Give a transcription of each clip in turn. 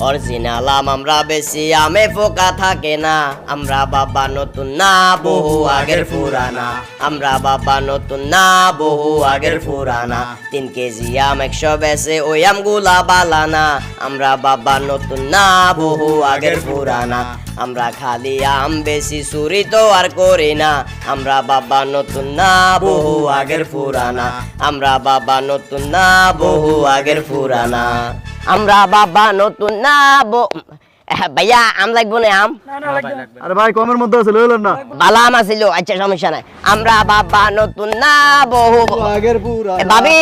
Original আম আমরা বেশি আমে পোকা থাকে না, আমরা বাবা নতুন না বহু আগের পুরানা, আমরা বাবা নতুন না বহু আগের পুরানা, 3 কেজি আম 100 বেচে ওই আমগুলা বালানা, আমরা বাবা নতুন না বহু আগের পুরানা, আমরা খালি আম বেশি চুরি তো আর করি না, আমরা বাবা নতুন না বহু আগের পুরানা, আমরা বাবা নতুন না বহু আগের পুরানা, আমরা বাবা নতুন না ভাইয়া আম লাগবো না আম? আরে ভাই কমের মধ্যে আছে লইলেন না, ভালো আম আছিল, আচ্ছা সমস্যা নাই, আমরা বাবা নতুন না বহু আগের পুরা। ভাবি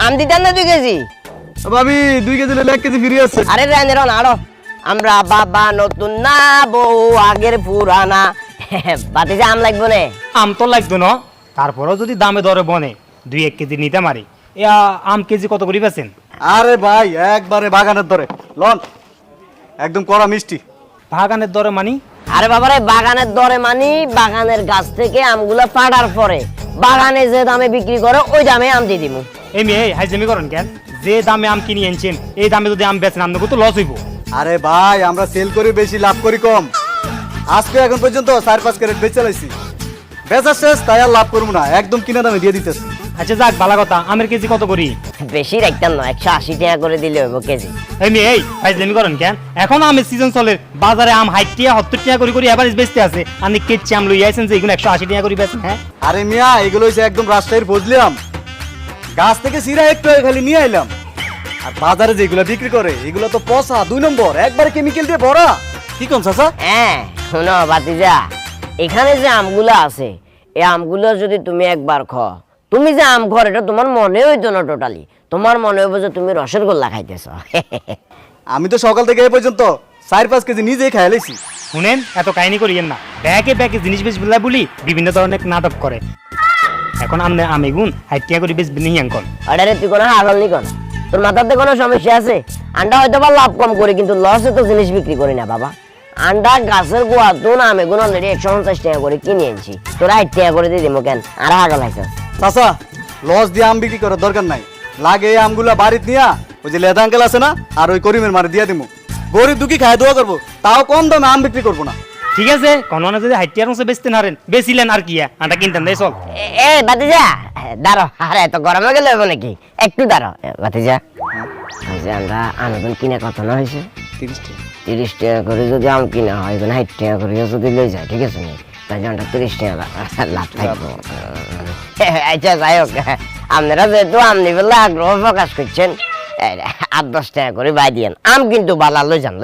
আম দিতেন না 2 কেজি? ভাবি 2 কেজি লইলে 1 কেজি ফ্রি আছে। আরে রেন আরো, আমরা বাবা নতুন না বহু আগের পুরানা, বাতি যে আম লাগবো না? আম তো লাগতো না, তারপরেও যদি দামে দরে বনে 2-1 কেজি নিতে মারি, আম কেজি কত করে বেচেন? আরে ভাই একবারে বাগানের ধরে লন, একদম কড়া মিষ্টি। বাগানের দরে মানি? আরে বাবারে বাগানের দরে মানি বাগানের গাছ থেকে আমগুলো পাড়ার পরে বাগানে যে দামে বিক্রি করে ওই দামে আম দিয়ে দিমু। এই মেয়ে হাইজেমি করেন কেন? যে দামে আম কিনে আনছেন এই দামে যদি আম বেচেন আপনাকে তো লস হইব। আরে ভাই আমরা সেল করি বেশি, লাভ করি কম। আজকে এখন পর্যন্ত 4-5 ক্যারেট বেচে লাইছি, বেচা শেষ তাই আর লাভ করবো না, একদম কিনা দামে দিয়ে দিতেছি। আচ্ছা যাক ভালো কথা, আমের কেজি কত করি? বেশি রাখতাম না, 180 টাকা করে দিলে হইব কেজি। এই মেয়ে হাইজেমি করেন কেন? এখন আমের সিজন চলে, বাজারে আম 60 টাকা 70 টাকা করে এভারেজ বেচতে আছে, আপনি কেজি আম লই আইছেন যে এগুলো 180 টাকা করে বেচেন? হ্যাঁ আরে মিয়া এগুলো হচ্ছে একদম রাজশাহীর ফজলি আম, গাছ থেকে সিরা একটু খালি নিয়ে আইলাম। আর বাজারে যেগুলো বিক্রি করে এগুলো তো পচা 2 নম্বর, একবারে কেমিক্যাল দিয়ে ভরা। কি কোন চাচা? হ্যাঁ শোনো বাতিজা, এখানে যে আমগুলো আছে এই আমগুলো যদি তুমি একবার খাও, তুমি যে আম ঘর এটা তোমার মনে হইতো না, টোটালি তোমার মনে হইব যে তুমি রসের গোল্লা খাইতেছ। আমি তো সকাল থেকে এই পর্যন্ত 4-5 কেজি নিজেই খাই লাইছি। শুনেন, এত কাহিনী করিয়েন না, ব্যাগে ব্যাগে জিনিস বেশ বলি বিভিন্ন ধরনের নাটক করে। এখন আপনি আমেগুন 60 টাকা করে বেশ নিয়ে আনকন। আরে তুই কোনো হাগল নি কোন, তোর মাথাতে কোনো সমস্যা আছে? আন্ডা হয়তো বা লাভ কম করি কিন্তু লসে তো জিনিস বিক্রি করি না বাবা। আন্ডা গাছের গোয়া তো না আমি গুণ অলরেডি 150 টাকা করে কিনে আনছি, তোরা 8 টাকা করে দিয়ে দিবো কেন? আর হাগল আছে চাচা লস দিয়ে আম বিক্রি করার দরকার নাই, লাগে এই আমগুলা বাড়িতে নিয়া ওই যে লেদা আঙ্কেল আছে না আর ওই করিমের মারে দিয়ে দিমু, গরিব দুঃখী খায় দোয়া করবো, তাও কম দামে আম বিক্রি করবো না। ঠিক আছে, কোনো না যদি 60 টাকার বেচতে নারেন বেচিলেন আর কি আন্ডা কিনতেন দেয় চল। এ বাতিজা দাঁড়ো, আরে এত গরমে গেলে হবে নাকি, একটু দাঁড়ো বাতিজা। আমরা আমেগুন কিনে কত না হয়েছে? 30 টাকা করে যদি আম কিনা হয় 60 টাকা করে যদি লই যায়, ঠিক আছে নি? তাই আমরা 30 টাকা লাভ থাকবো। আচ্ছা যাই হোক, আপনারা যেহেতু আম নিবেন আগ্রহ প্রকাশ করছেন 8-10 টাকা করে বাই দিয়েন, আম কিন্তু বালা লই যান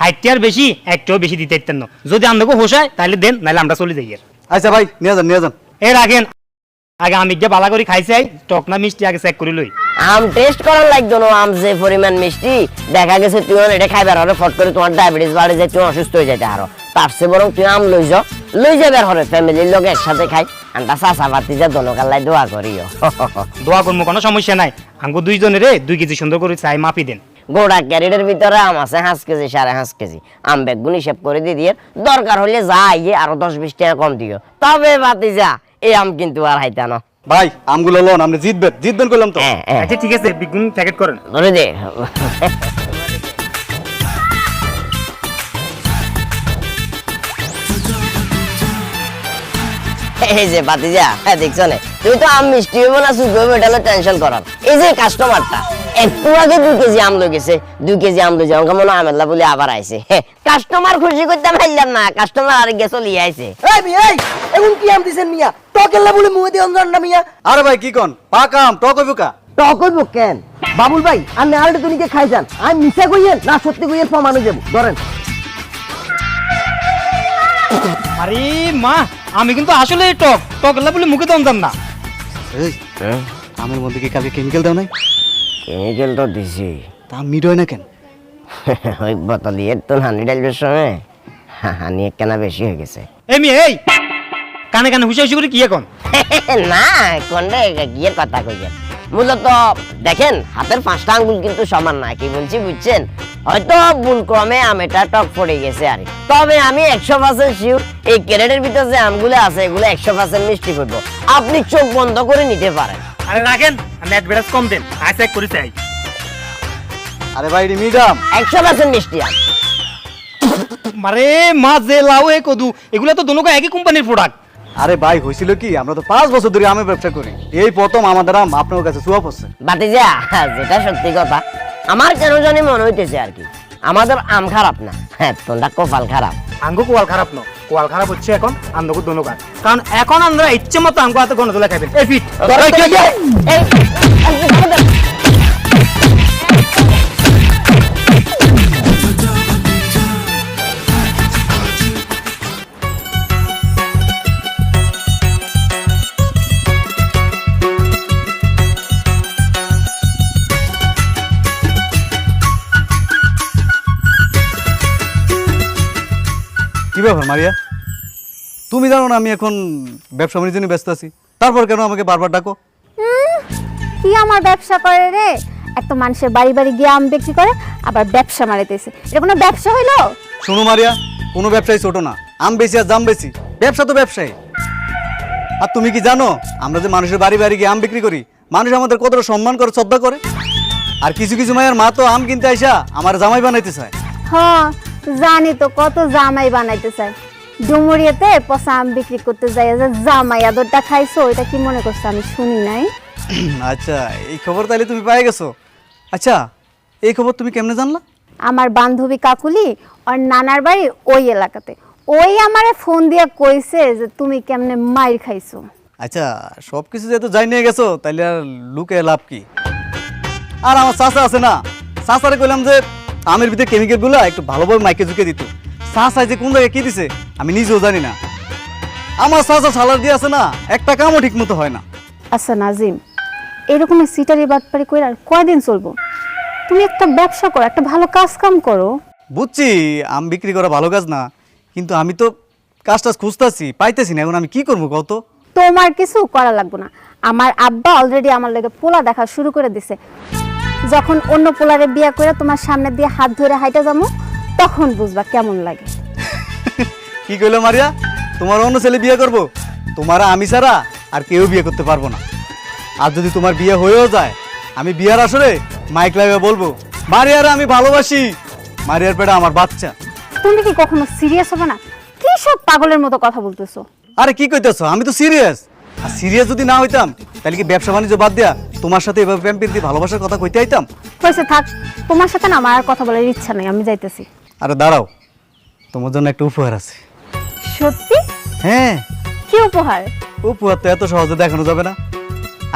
60 টাকার বেশি একটু বেশি দিতে ইতেন না, যদি আপনাকে হোসায় তাহলে দেন, নাহলে আমরা চলে যাই। আচ্ছা ভাই নিয়ে যান। এর আগেন আগে আমি গিয়ে বালা করে খাইছে টক না মিষ্টি আগে চেক করে লই। আম টেস্ট করার লাগতো না, আম যে পরিমাণ মিষ্টি দেখা গেছে তুই এটা খাইবার হলে ফট করে তোমার ডায়াবেটিস বাড়ে যায়, তুমি অসুস্থ হয়ে যেতে আরো, তার চেয়ে বরং তুই আম লই যাবে হরে ফ্যামিলির লোক একসাথে খাই, আন্ডা চাচা বাতি যা দনকাল্লাই দোয়া করিও। দোয়া করবো কোনো সমস্যা নাই, আঙ্গু 2 জনের 2 কেজি সুন্দর করে চাই মাপি দেন। গোড়া ক্যারেটের ভিতরে আম আছে 5 কেজি 5.5 কেজি, আম বেগুন হিসেব করে দিয়ে দরকার হলে যা আইয়ে আরো 10-20 টাকা কম দিও, তবে বাতি যা এই আম কিন্তু আর হাইতা না ভাই। আমগুলো লোন আপনি জিতবেন করলাম তো। আচ্ছা ঠিক আছে, বেগুন প্যাকেট করেন ধরে দে। এই যে বাতিজা দেখছো না, তুই তো আম মিষ্টি হইব না সুখ হইব এটা টেনশন করার। এই যে কাস্টমারটা একটু আগে 2 কেজি আম লই গেছে, 2 কেজি আম লই যাও কেমন আমেল্লা বলে আবার আইছে, কাস্টমার খুশি করতে পারলাম না, কাস্টমার আর গেছে লিয়ে আইছে। এই এখন কি আম দিছেন মিয়া? টকেল্লা বলে মুহে দিয়ে অঞ্জন না মিয়া। আরে ভাই কি কোন পাকা আম টক হইব কা? টক হইব কেন বাবুল ভাই? আর নেহালটা তুনিকে খাই যান, আমি মিছা কইয়েন না সত্যি কইয়েন প্রমাণ হয়ে যাবো, ধরেন। আরে মা, আমি কিন্তু আসলে টক বলে মুখে তো আনতাম না। এই আমের মধ্যে কি কালকে কেমিক্যাল দাও নাই? কেমিক্যাল তো দিছি, তা মিট হয় না কেন? ওই বোতলি এর তো হানি ডালবের সময় হানি একখানা বেশি হয়ে গেছে। এই কানে কানে হুশি করে কি এখন? না কোনটা গিয়ের কথা কইছেন, মূলত দেখেন হাতের 5টা আঙ্গুল কিন্তু সমান না, কি বলছি বুঝছেন? হয়তো ভুল ক্রমে আমেটা টক পড়ে গেছে আর, তবে আমি 100% শিওর এই ক্যারেটের ভিতরে যে আমগুলো আছে এগুলো 100% মিষ্টি করবো, আপনি চোখ বন্ধ করে নিতে পারেন। আরে রাখেন, আমি অ্যাডভার্টাইজ কম দেন, আই চেক করি চাই। আরে ভাই এটি মিডিয়াম। 100% মিষ্টি আম। মারে মা যে লাউ এ কদু এগুলা তো দুনো একই কোম্পানির প্রোডাক্ট। আরে ভাই হয়েছিল কি, আমরা তো 5 বছর ধরে আমের ব্যবসা করি, এই প্রথম আমাদের আম আপনার কাছে সোয়াব হচ্ছে। ভাতিজা, যেটা সত্যি কথা, আমার কেন জানি মনে হইতেছে আর কি আমাদের আম খারাপ না, হ্যাঁ তোমরা কপাল খারাপ। আঙ্গো কোয়াল খারাপ ন, কোয়াল খারাপ হচ্ছে এখন আন্দোকে ধন্যবাদ, কারণ এখন আমরা ইচ্ছে মতো আঙ্গো হাতে গণতলা খাইবেন। এই ফিট কি ব্যাপার মারিয়া, তুমি জানো না আমি এখন ব্যবসা বাণিজ্য নিয়ে ব্যস্ত আছি, তারপর কেন আমাকে বারবার ডাকো? কি আমার ব্যবসা করে রে? একটা মানুষের বাড়ি বাড়ি গিয়ে আম বিক্রি করে আবার ব্যবসা মারিতেছে, এটা কোনো ব্যবসা হইলো? শোনো মারিয়া, কোনো ব্যবসায়ী ছোট না, আম বেশি আর জাম বেশি, ব্যবসা তো ব্যবসায়ী। আর তুমি কি জানো আমরা যে মানুষের বাড়ি বাড়ি গিয়ে আম বিক্রি করি, মানুষ আমাদের কতটা সম্মান করে, শ্রদ্ধা করে। আর কিছু কিছু মায়ের মা তো আম কিনতে আইসা আমার জামাই বানাইতে চায়। হ্যাঁ জানি তো, কত জামাই বানাইতে চায়। ডুমুরিয়াতে পচা আম বিক্রি করতে যাই যে জামাই আদরটা খাইছো, এটা কি মনে করছো আমি শুনি নাই? আচ্ছা, এই খবর তাহলে তুমি পেয়ে গেছো। আচ্ছা, এই খবর তুমি কেমনে জানলা? আমার বান্ধবী কাকুলি ওর নানার বাড়ি ওই এলাকাতে, ওই আমারে ফোন দিয়ে কইছে যে তুমি কেমনে মাইর খাইছো। আচ্ছা, সব কিছু যেহেতু যাই নিয়ে গেছো তাহলে আর লুকে লাভ কি? আর আমার চাচা আছে না, চাচারে কইলাম যে আমের ভিতরে কেমিক্যাল গুলা একটু ভালোভাবে মাইকে ঝুঁকে দিত। চাচাই যে কোন জায়গায় কি দিছে আমি নিজেও জানি না। আমার চাচা সালার দিয়ে আছে না, একটা কামও ঠিক মতো হয় না। আচ্ছা নাজিম, এরকম সিটারি বাটপারি কইরা আর কয়দিন চলবো? তুমি একটা ব্যবসা করো, একটা ভালো কাজ কাম করো। বুঝছি আম বিক্রি করা ভালো কাজ না, কিন্তু আমি তো কাজটা খুঁজতেছি, পাইতেছি না, এখন আমি কি করবো কত? তোমার কিছু করা লাগবে না, আমার আব্বা অলরেডি আমার লগে পোলা দেখা শুরু করে দিছে। যখন অন্য পোলারে বিয়া করে তোমার সামনে দিয়ে হাত ধরে হাইটা যাবো, তখন বুঝবা কেমন লাগে। কি কইলো মারিয়া, তোমার অন্য ছেলে বিয়ে করব? তোমার আমি ছাড়া আর কেউ বিয়ে করতে পারবো না। আর যদি তোমার বিয়ে হয়েও যায়, আমি বিয়ার আসরে মাইক লাগিয়ে বলবো মারিয়ারে আমি ভালোবাসি, মারিয়ার পেটে আমার বাচ্চা। তুমি কি কখনো সিরিয়াস হবে না? কি সব পাগলের মতো কথা বলতেছো? আরে কি কইতেছো, আমি তো সিরিয়াস। আর সিরিয়াস যদি না হইতাম তাহলে কি ব্যবসা বাণিজ্য বাদ দিয়া তোমার সাথে এভাবে প্রেম প্রীতি ভালোবাসার কথা কইতে আইতাম? হয়েছে থাক, তোমার সাথে না আমার আর কথা বলার ইচ্ছা নেই, আমি যাইতেছি। আরে দাঁড়াও, তোমার জন্য একটা উপহার আছে। সত্যি? হ্যাঁ, কি উপহার? উপহার তো এত সহজে দেখানো যাবে না,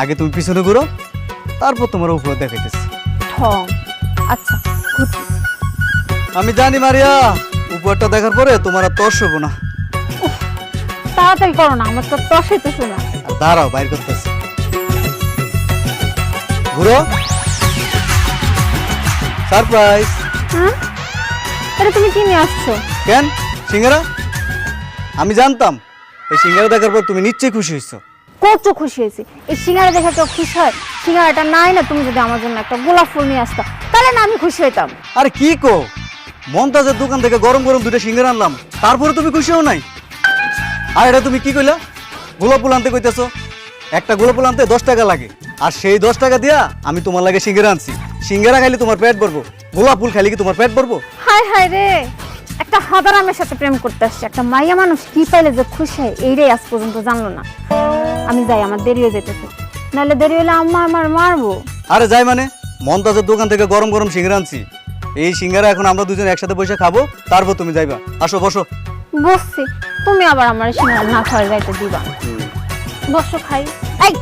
আগে তুমি পিছনে ঘুরো, তারপর তোমার উপহার দেখাইতেছি। ঠং। আচ্ছা ঘুরতেছি। আমি জানি মারিয়া, উপহারটা দেখার পরে তোমার আর তর্স হবো না। তাড়াতাড়ি করো না, আমার তো তসাইতেছে না। আর দাঁড়াও, বাইর করতেছি। ঘুরো। সারপ্রাইজ। হ্যাঁ, এটা তুমি কি নিয়ে আসছো? কেন সিঙ্গারা? আমি জানতাম এই সিঙ্গারা দেখার পর তুমি নিশ্চয়ই খুশি হয়েছো। কত খুশি হয়েছি, এই সিঙ্গারা দেখে কেউ খুশি হয়? সিঙ্গারাটা নাই না, তুমি যদি আমার জন্য একটা গোলাপ ফুল নিয়ে আসতো তাহলে না আমি খুশি হইতাম। আরে কি কো, মমতাজের দোকান থেকে গরম গরম দুটো সিঙ্গারা আনলাম, তারপরে তুমি খুশি হও নাই? আর এটা তুমি কি কইলা, গোলাপ ফুল আনতে কইতেছো? একটা গোলাপ ফুল আনতে 10 টাকা লাগে, আর সেই 10 টাকা দিয়া আমি তোমার লাগে সিঙ্গারা আনছি। সিঙ্গারা খাইলে তোমার পেট ভরবো, গোলাপ ফুল খাইলে কি তোমার পেট ভরবো? হায় হায় রে, একটা হাদারামের সাথে প্রেম করতে আসছে, একটা মাইয়া মানুষ কি পাইলে যে খুশি হয় এইটাই আজ পর্যন্ত জানলো না। আমি যাই, আমার দেরি হয়ে যেতেছে, নাহলে দেরি হলে আম্মা আমার মারবো। আরে যাই মানে, মমতাজের দোকান থেকে গরম গরম সিঙ্গারা আনছি, এই সিঙ্গারা এখন আমরা দুজন একসাথে বসে খাবো, তারপর তুমি যাইবা। আসো বসো। বসছি, তুমি আবার আমার সিঙ্গারা না খাওয়ার যাইতে দিবা? বসো খাই। এই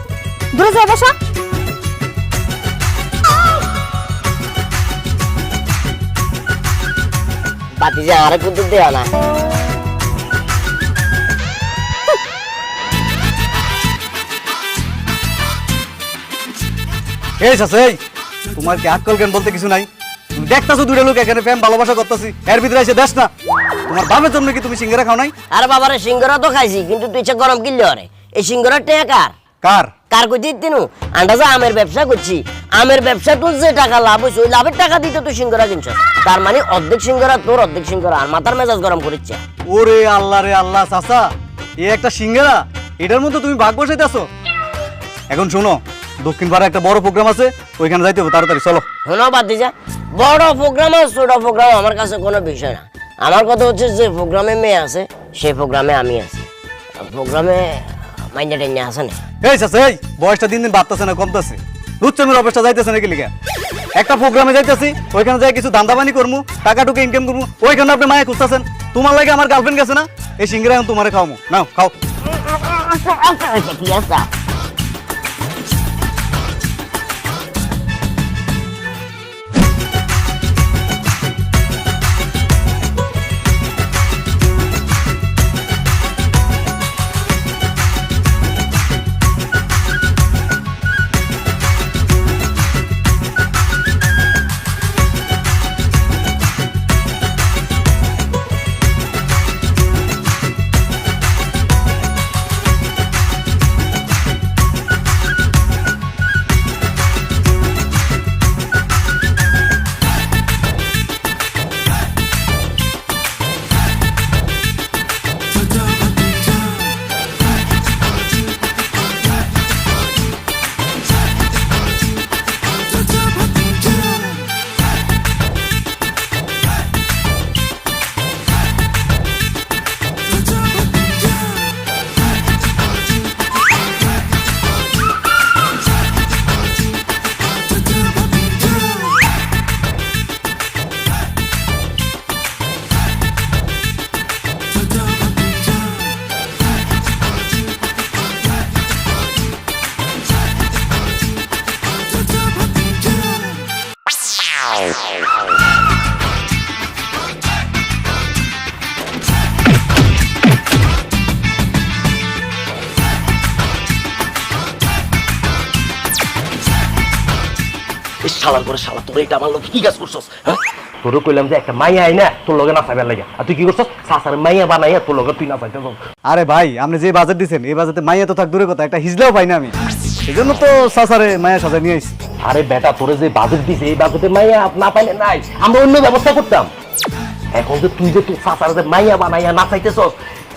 দূরে যাই, বসো। ভাতিজা আরে কিন্তু দেয়া না। এই চাচা, এই তোমার কি আক্কল জ্ঞান বলতে কিছু নাই? তুমি দেখতাছো দুটো লোক এখানে প্রেম ভালোবাসা করতেছি, এর ভিতরে এসে দেশ না। তোমার বাপের জন্য কি তুমি সিঙ্গারা খাও নাই? আরে বাবারে, সিঙ্গারা তো খাইছি, কিন্তু তুই ইচ্ছা গরম কিনলে আরে এই সিঙ্গারার টেকা কার? কার? কার কইতে দিনু আন্দাজে আমের ব্যবসা করছি, আমের ব্যবসা তোর যে টাকা লাভ হইছে ওই লাভের টাকা দিতে তুই সিঙ্গারা কিনছ, তার মানে অর্ধেক সিঙ্গারা তোর, অর্ধেক সিঙ্গারা আর মাথার মেজাজ গরম করিচ্ছে। ওরে আল্লাহ রে আল্লাহ, চাচা এই একটা সিঙ্গারা, এটার মধ্যে তুমি ভাগ বসাইতেছো? এখন শোনো, দক্ষিণ পাড়ায় একটা বড় প্রোগ্রাম আছে, ওইখানে যাইতে হবে, তাড়াতাড়ি চলো। শোনো ভাতিজা, বড় প্রোগ্রাম আর ছোট প্রোগ্রাম আমার কাছে কোনো বিষয় না। আমার কথা হচ্ছে যে প্রোগ্রামে মেয়ে আছে সেই প্রোগ্রামে আমি আছি। প্রোগ্রামে মাইন্ডা টেন্ডা আছে না। এই চাচা এই বয়সটা দিন দিন বাড়তেছে না কমতেছে, রুচ্চমের অবস্থা যাইতেছে নাকি লিখা? একটা প্রোগ্রামে যাইতেছি, ওইখানে যাই কিছু ধান্দাবানি করবো, টাকা টুকে ইনকাম করবো, ওইখানে আপনি মায়া খুঁজতেছেন। তোমার লাগে আমার গার্লফ্রেন্ড গেছে না, এই সিঙ্গিরা এখন তোমারে খাওয়াবো, নাও খাও। ঠিক আছে। শালার করে শালা, তোর এটা আমার লোক কি কাজ করছস? হ্যাঁ, তোর কইলাম যে একটা মাইয়া আই না তোর লগে না চাইবার লাগে, আর তুই কি করছস? সাসার মাইয়া বানাইয়া তোর লগে তুই না চাইতে। আরে ভাই, আপনি যে বাজেট দিচ্ছেন এই বাজেটে মাইয়া তো থাক দূরের কথা, একটা হিজলাও পাই না আমি, এই জন্য তো সাসারে মায়া সাজা নিয়ে আইছি। আরে বেটা, তোরে যে বাজেট দিছে এই বাজেটে মাইয়া না পাইলে নাই, আমরা অন্য ব্যবস্থা করতাম। এখন যে তুই যে তোর সাসার যে মাইয়া বানাইয়া না চাইতেছস,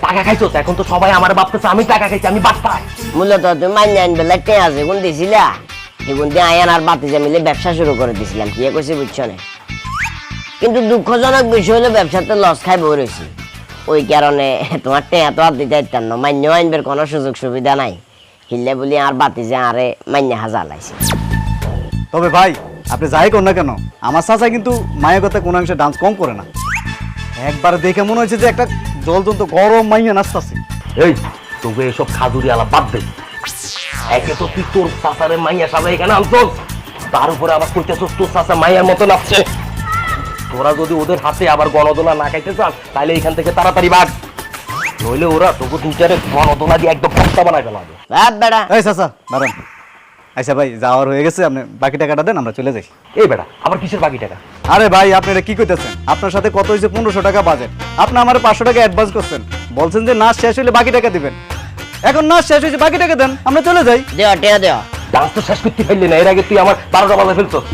টাকা খাইছস, এখন তো সবাই আমার ভাবতেছে আমি টাকা খাইছি, আমি বাদ পাই। মূলত তুমি মাইন্ডা আনবে লাগতে আছে কোন দিছিলা, এগুন দিয়ে আয়ান আর বাতিজা মিলে ব্যবসা শুরু করে দিছিলাম, কি কইছি বুঝছো না? কিন্তু দুঃখজনক বিষয় হলো ব্যবসাতে লস খাই বই রয়েছি, ওই কারণে তোমার টেয়া তো আর দিতে পারতাম না, মান্য আইনবের কোনো সুযোগ সুবিধা নাই, হিললে বলি আর বাতিজা আরে মান্য হাজার লাইছে। তবে ভাই, আপনি যাই কর না কেন, আমার চাচা কিন্তু মায়ের কথা কোনো অংশে ডান্স কম করে না। একবার দেখে মনে হয়েছে যে একটা জলজন্ত গরম মাইয়া নাচতাছে। এই তোকে এসব খাজুরি আলা বাদ দে। একে তো তুই তোর চাচারে মাইয়া সাজা এখানে আনছস, তার উপরে আবার কইতেছস তোর চাচা মাইয়ার মতো নাচছে। তোরা যদি ওদের হাতে আবার গণদোলা না খাইতে চাস তাহলে এখান থেকে তাড়াতাড়ি ভাগ, নইলে ওরা তোকে দুইটারে গণদোলা দিয়ে একদম পস্তা বানাই ফেলাবে। বেড়া এই চাচা দাঁড়ান। আচ্ছা ভাই, যাওয়ার হয়ে গেছে, আপনি বাকি টাকাটা দেন, আমরা চলে যাই। এই বেটা, আবার কিসের বাকি টাকা? আরে ভাই, আপনি এটা কি কইতেছেন? আপনার সাথে কত হয়েছে? 1500 টাকা বাজেট, আপনি আমার 500 টাকা অ্যাডভান্স করছেন, বলছেন যে নাচ শেষ হলে বাকি টাকা দিবেন। এখন নাচ শেষ হয়েছে, বাকি টাকা দেন, আমরা চলে যাই। দেওয়া টেয়া দেওয়া। ডান্স তো শেষ করতে পারলি না, এর আগে তুই আমার 12টা বাজে ফেলছস,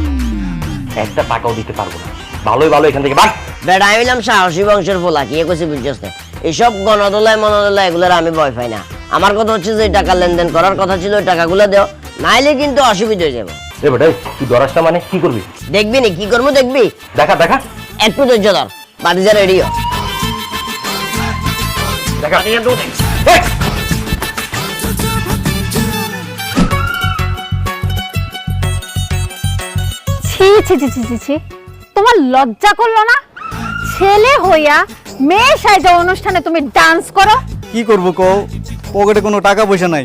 একটা টাকাও দিতে পারবো না। ভালোই ভালো এখান থেকে ভাগ। বেড়া আমি বললাম সাহসী বংশের ফোলা, কি কইছি বুঝছস না? এইসব গণদোলায় মনদোলায় এগুলোর আমি ভয় পাই না। আমার কথা হচ্ছে যে টাকা লেনদেন করার কথা ছিল ওই টাকাগুলো দেও, নাইলে কিন্তু অসুবিধা হয়ে যাবে। এ বেটা, তুই দরাসটা মানে কি করবি? দেখবি নি কি করবো, দেখবি? দেখা দেখা একটু ধৈর্য ধর, বাতিজা রেডিও। দেখা। এই! ছি ছি ছি ছি ছি ছি, তোমার লজ্জা করলো না? ছেলে হইয়া মেয়ে সাইজা অনুষ্ঠানে তুমি ডান্স করো। কি করবো কও, পকেটে কোনো টাকা পয়সা নাই,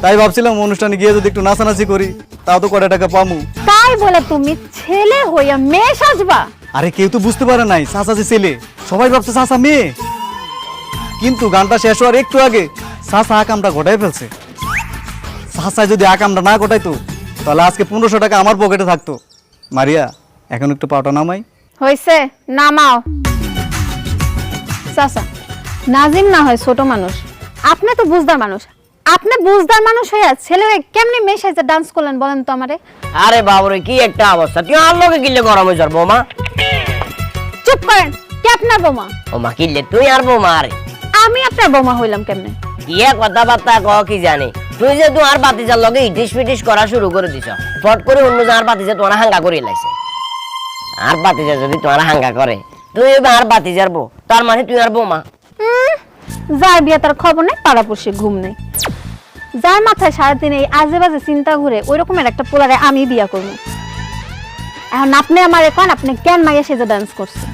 তাই ভাবছিলাম অনুষ্ঠানে গিয়ে যদি একটু নাচানাচি করি তাও তো কটা টাকা পামু। তাই বলে তুমি ছেলে হইয়া মেয়ে সাজবা? আরে কেউ তো বুঝতে পারে নাই চাচা যে ছেলে, সবাই ভাবছে চাচা মেয়ে, কিন্তু গানটা শেষ হওয়ার একটু আগে চাচা আকামটা ঘটাই ফেলছে। চাচা যদি আকামটা না ঘটাইতো তাহলে আজকে 1500 টাকা আমার পকেটে থাকতো। মারিয়া, এখন একটু পাওটা নামাই। হইছে, নামাও। চাচা, নাজিম না হয় ছোট মানুষ, আপনি তো বুঝদার মানুষ, আপনি বুঝদার মানুষ হইয়া ছেলেরা কেমনে মেয়ে সাইজা ডান্স করলেন বলেন তো আমারে? আরে বাবুরে কি একটা অবস্থা, তুই আর লোকে কিনলে গরম হয়ে যার বৌমা। চুপ করেন, কে আপনার বৌমা? বৌমা কিনলে তুই আর বৌমা আরে আমি আপনার বৌমা হইলাম কেমনে? কি কথাবার্তা ক কি জানি, তুই যে তোমার বাতিজার লগে ইটিস পিটিস করা শুরু করে দিছ, ফট করে অন্য যার বাতিজা তোমার হাঙ্গা করে লাইছে। আর বাতিজা যদি তোমার হাঙ্গা করে তুই আর বাতিজার বউ, তার মানে তুই আর বৌমা। যার বিয়ে তার খবর নেই, পাড়াপড়শি ঘুম নেই। যার মাথায় সারাদিন এই আজে বাজে চিন্তা ঘুরে ওই রকমের একটা পোলারে আমি বিয়া করবো। এখন আপনি আমার এখন আপনি কেন মাইয়া সেজে ডান্স করছে?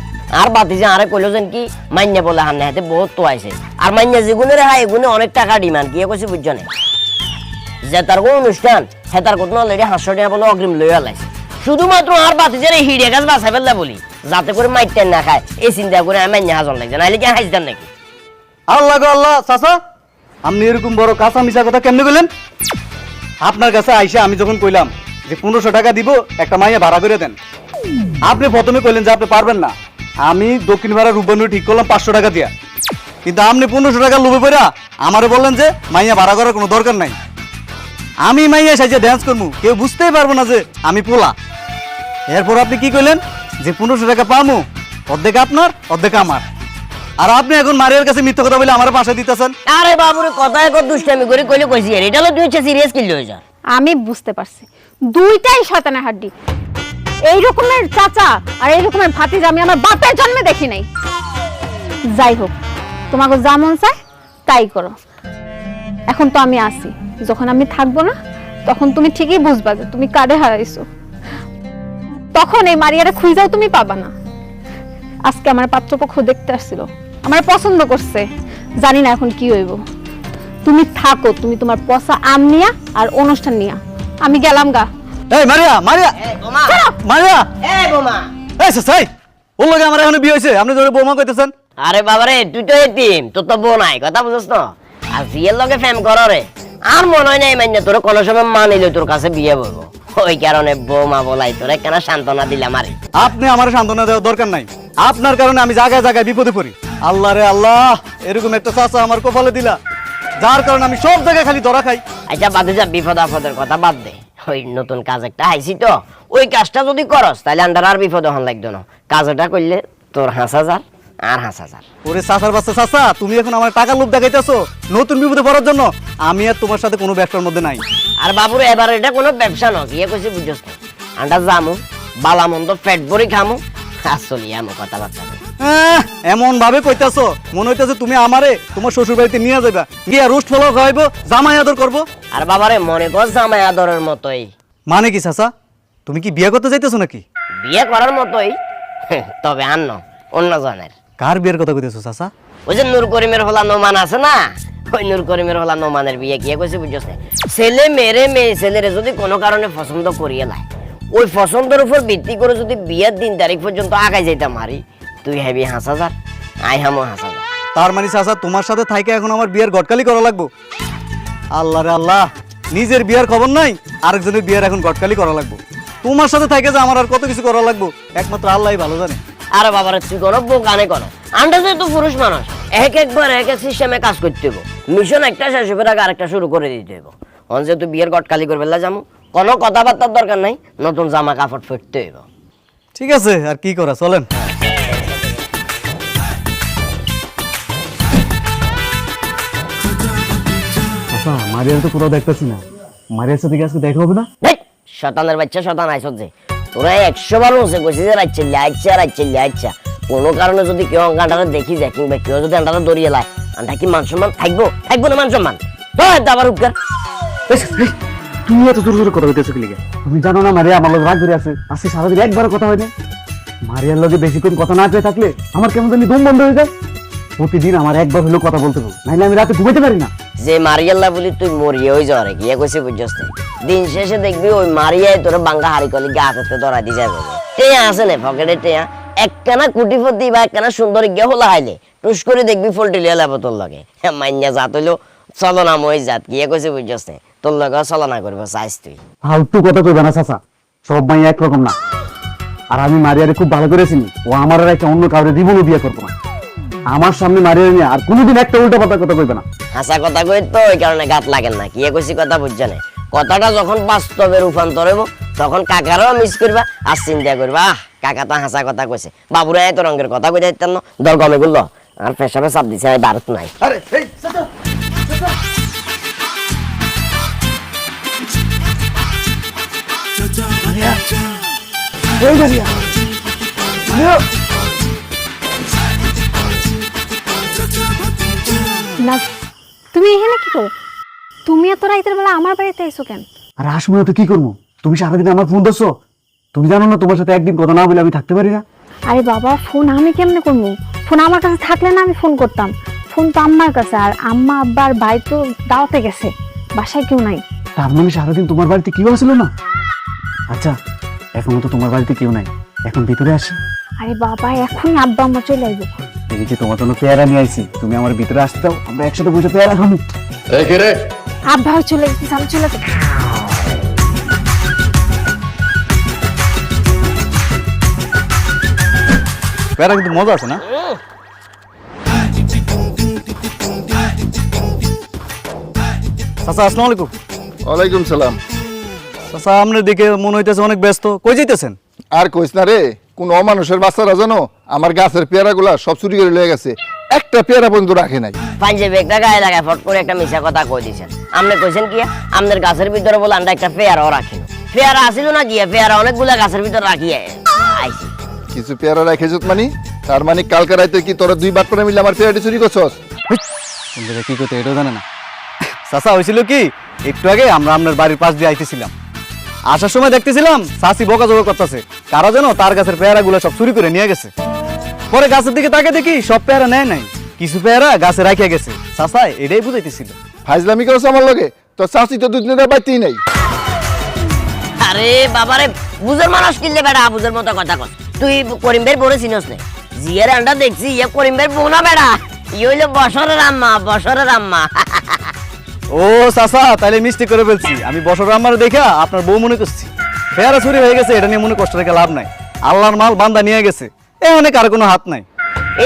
আর বাতিজা আরে কইলো যেন কি মাইন্যা বলে হান্না হাতে বহুত তো আইছে, আর মাইন্যা যেগুনে রে হাই এগুনে অনেক টাকা ডিমান্ড, কি কইছে বুঝছ না? যে তার কোন অনুষ্ঠান হে তার কোন অলরেডি 500 টাকা বলে অগ্রিম লইয়া লাইছে, শুধুমাত্র আর বাতিজার এই হিড়িয়া গাছ বাঁচা ফেললা বলি, যাতে করে মাইটেন না খায় এই চিন্তা করে আমি মাইন্যা হাজন লাগছে, নাইলে কি হাইজদার নাকি? আল্লাহ গো আল্লাহ, চাচা আপনি এরকম বড় কাঁচা মিশা কথা কেমনে বললেন? আপনার কাছে আইসা আমি যখন কইলাম যে 1500 টাকা দিব একটা মাইয়া ভাড়া করে দেন, আপনি প্রথমে কইলেন যে আপনি পারবেন না। আমি দক্ষিণ ভাড়া রূপবানু ঠিক করলাম 500 টাকা দিয়া, কিন্তু আপনি 1500 টাকা লোভে পড়া আমারে বললেন যে মাইয়া ভাড়া করার কোনো দরকার নাই। আমি মাইয়া সাইজে ড্যান্স করবো, কেউ বুঝতেই পারবো না যে আমি পোলা। এরপর আপনি কি কইলেন যে 1500 টাকা পামু, অর্ধেক আপনার অর্ধেক আমার। আর আপনি এখন মারিয়ার কাছে মিথ্যা কথা বলে আমার পাশে দিতেছেন। আরে বাবুরে কথা এক দুষ্টামি করে কইলে কইছি, আর এটা হলো তুই হচ্ছে সিরিয়াস কিল হয়ে যা। আমি বুঝতে পারছি দুইটাই শয়তানের হাড্ডি। এই রকমের চাচা আর এই রকমের ভাতিজা আমি আমার বাপের জন্মে দেখি নাই। যাই হোক, তোমাকে যা মন চায় তাই করো। এখন তো আমি আসি, যখন আমি থাকবো না তখন তুমি ঠিকই বুঝবা যে তুমি কাঁধে হারাইছো। তখন এই মারিয়ারে খুঁজাও তুমি পাবা না। আজকে আমার পাত্রপক্ষ দেখতে আসছিল, আমার পছন্দ করছে, জানি না এখন কি হইব। তুমি থাকো, তুমি তোমার পচা আম নিয়া আর অনুষ্ঠান নিয়া, আমি গেলাম গা। এই মারিয়া, মারিয়া, বোমা, মারিয়া, এই বোমা, এই সাই ওর লগে আমার এখন বিয়ে হইছে, আপনি ধরে বৌমা কইতেছেন? আরে বাবারে তুই তো এতিম, তোর তো বউ নাই, কথা বুঝছ না? আর বিয়ের লগে ফেম করো রে, আর মনে হয় নাই মাইনে তোর কোনো সময় মানিলে তোর কাছে বিয়ে বলবো, ওই কারণে বৌমা বলাই তোরে কেন সান্ত্বনা দিলাম। আরে আপনি আমার সান্ত্বনা দেওয়ার দরকার নাই, আপনার কারণে আমি জায়গায় জায়গায় বিপদে পড়ি। আল্লাহ রে আল্লাহ, এরকম একটা চাচা আমার কপালে দিলা, যার কারণে আমি সব জায়গায় খালি ধরা খাই। আচ্ছা বাদে যা, বিপদ আপদের কথা বাদ দে, ওই নতুন কাজ একটা আইছি তো, ওই কাজটা যদি করস তাহলে আন্ডার আর বিপদ হন লাগতো না। কাজটা করলে তোর 5,000 আর 5,000। ওরে চাচার বাচ্চা চাচা, তুমি এখন আমার টাকা লোভ দেখাইতেছো নতুন বিপদে পড়ার জন্য। আমি আর তোমার সাথে কোনো ব্যবসার মধ্যে নাই। আর বাবুরে এবার এটা কোনো ব্যবসা নয়, কি কইছি বুঝছস না? আন্ডা জামু বালা মন্দ পেট ভরি খামু, আসলে আমো কথাবার্তা এমন ভাবে কইতাছো মনে হইতাছে তুমি আমারে তোমার শ্বশুর বাড়িতে নিয়ে যাবা, গিয়া রোস্ট ফলো খাওয়াইবো, জামাই আদর করবো। আর বাবারে মনে কর জামাই আদরের মতোই। মানে কি চাচা, তুমি কি বিয়ে করতে যাইতেছো নাকি? বিয়ে করার মতোই, তবে আন্ন অন্য জনের। কার বিয়ের কথা কইতেছো চাচা? ওই যে নূর করিমের হলা নোমান আছে না, ওই নূর করিমের হলা নোমানের বিয়ে কি কইছে বুঝছস না? ছেলে মেরে মেয়ে ছেলেরে যদি কোনো কারণে পছন্দ করিয়ে লাই, ওই পছন্দের উপর ভিত্তি করে যদি বিয়ের দিন তারিখ পর্যন্ত আগাই যাইতাম মারি, তুই হেবি 5,000, আই হামো 5,000। তার মানে চাচা তোমার সাথে থাইকে এখন আমার বিয়ের গটকালি করা লাগবো? আল্লাহ রে আল্লাহ, নিজের বিয়ের খবর নাই, আরেকজনের বিয়ের এখন গটকালি করা লাগবো। তোমার সাথে থাইকে যে আমার আর কত কিছু করা লাগবো একমাত্র আল্লাহই ভালো জানে। আরে বাবারে তুই কোনো বোকানে করো, আন্দাজে তো পুরুষ মানুষ, একবার এক সিস্টেমে কাজ করতে হইব। মিশন একটা শেষ হইবার আগে আরেকটা শুরু করে দিতে হইব। অনসে তুই বিয়ের গটকালি করবে যামু, কোনো কথাবার্তার দরকার নাই, নতুন জামা কাপড় ফিরতে হইব। ঠিক আছে, আর কি করা, চলেন। আচ্ছা মারিয়ার তো কোথাও দেখতেছি না, মারিয়ার সাথে কি আজকে দেখা হবে না? শতানের বাচ্চা শতান আইসত যে, তোরা 100 বার বলছে কইছিস যে রাইচ্ছা কোনো কারণে যদি কেউ আন্ডারে দেখি যায় কিংবা কেউ যদি আন্ডারে দড়িয়ে লাই, আন্ডা কি মান সম্মান থাকবো না মান সম্মান? আবার উপকার তুমি এত জোর জোর কথা কইতেছো কি লিগে? তুমি জানো না মারিয়া আমার লগে রাগ ধরে আছে, আজকে সারাদিন একবারও কথা হয় না। মারিয়ার লগে বেশিক্ষণ কথা না কয়ে থাকলে আমার কেমন জানি ঘুম বন্ধ হয়ে যায়। প্রতিদিন আমার একবার হলেও কথা বলতে হবে, নাইলে আমি রাতে ঘুমাইতে পারি না। যে মারিয়াল্লা বলি তুই মরিয়ে হয়ে যাওয়ারে গিয়ে কইছে বুঝছস না? দিন শেষে দেখবি ওই মারিয়াই তোর বাঙ্গা হাড়ি কলি গা হাতে ধরা দি যাবে। টেয়া আছে না পকেটে, টেয়া একখানা কুটিপতি বা একখানা সুন্দর গিয়ে হলা হাইলে টুস করে দেখবি ফলটি লিয়া লাভ তোর লগে। মাইন্যা জাত হইলো চলনা মই জাত, গিয়ে কইছে বুঝছস না? তোর লগে চলনা করবো চাইস তুই। ফালতু কথা কইবা না চাচা, সব মাই একরকম না। আর আমি মারিয়ারে খুব ভালো করে চিনি, ও আমার আর একটা অন্য কাউরে জীবনও বিয়ে করবো না। আমার সামনে মারিয়া নিয়ে আর কোনোদিন একটা উল্টা পাল্টা কথা কইবে না। হাসা কথা কই তো ওই কারণে গাত লাগেন না, কি কইছি কথা বুঝছ না? কথাটা যখন বাস্তবে রূপান্তর হইব তখন কাকারও মিস করবা আর চিন্তা করবা কাকা তো হাসা কথা কইছে, বাবুরা এত রঙের কথা কই যাইতেন না, দর গমে গুলো আর পেশাবে চাপ দিছে ভারত নাই। আরে এই চাচা চাচা মারিয়া, ওই মারিয়া না তুমি এখানে কি করো? তুমি এত রাতের বেলা আমার বাড়িতে এসো কেন? আর আসবো না তো কি করবো? তুমি সারাদিন আমার ফোন ধরছো, তুমি জানো না তোমার সাথে একদিন কথা না বলে আমি থাকতে পারি না। আরে বাবা, ফোন আমি কেমনে করবো? ফোন আমার কাছে থাকলে না আমি ফোন করতাম। ফোন তো আম্মার কাছে, আর আম্মা আব্বার ভাই তো দাওয়াতে গেছে, বাসায় কেউ নাই। তার মানে সারাদিন তোমার বাড়িতে কেউ আসলো না? আচ্ছা, এখনো তো তোমার বাড়িতে কেউ নাই, এখন ভিতরে আসি। আরে বাবা, এখনই আব্বা আম্মা চলে আসবে। এদিকে তোমার জন্য পেয়ারা নিয়ে আইছি, তুমি আমার ভিতরে আসতে দাও, আমরা একসাথে বসে পেয়ারা খাবো। এই কে রে? আব্বাও চলে গেছে, আমি চলে যাবো। পেয়ারা কিন্তু মজা আছে না? চাচা আসসালামু আলাইকুম। ওয়ালাইকুম সালাম। চাচা আপনার দিকে মনে হইতেছে অনেক ব্যস্ত, কই যাইতেছেন? আর কইস না রে, কোন অমানুষের বাচ্চারা জানো আমার গাছের পেয়ারাগুলা সব চুরি করে লয়ে গেছে, একটা পেয়ারা পর্যন্ত রাখে নাই। পাঞ্জাবি একটা গায়ে লাগায় ফট করে একটা মিশা কথা কই দিছেন। আপনি কইছেন কি আমাদের গাছের ভিতরে বলে আমরা একটা পেয়ারাও রাখিনি? পেয়ারা আসিল না গিয়ে পেয়ারা অনেকগুলা গাছের ভিতরে রাখিয়ে আইছি। কিছু পেয়ারা রেখেছ মানে? তার মানে কালকে রাইতে কি তোরা দুই বাট করে মিলে আমার পেয়ারাটি চুরি করছস? কোন জায়গায় কি করতে এটাও জানে না। চাচা হয়েছিল কি, একটু আগে আমরা আপনার বাড়ির পাশ দিয়ে আইতেছিলাম, আসার সময় দেখতেছিলাম চাচি বকাঝকা করতেছে, কারা যেন তার গাছের পেয়ারা গুলো সব চুরি করে নিয়ে গেছে। পরে গাছের দিকে তাকে দেখি সব পেয়ারা নেয় নাই, কিছু পেয়ারা গাছে রাখিয়া গেছে। চাচা এটাই বুঝাইতেছিল। ফাইজলামি করছ আমার লগে? তোর চাষি তো দুদিনের বাইতেই নাই। আরে বাবারে, বুঝের মানুষ কিনলে বেড়া বুঝের মতো কথা কর। তুই করিম ভাইয়ের বড় চিনস না? জিয়ার আন্ডা দেখছি, ইয়ে করিম ভাইয়ের বউ না বেড়া, ই হইলো বছরের আম্মা, বছরের আম্মা। ও চাচা, তাইলে মিষ্টি করে ফেলছি, আমি বছর আমার দেখা আপনার বউ মনে করছি। পেয়ারা চুরি হয়ে গেছে, এটা নিয়ে মনে কষ্ট রেখে লাভ নাই, আল্লাহর মাল বান্দা নিয়ে গেছে, এখানে কার কোনো হাত নাই।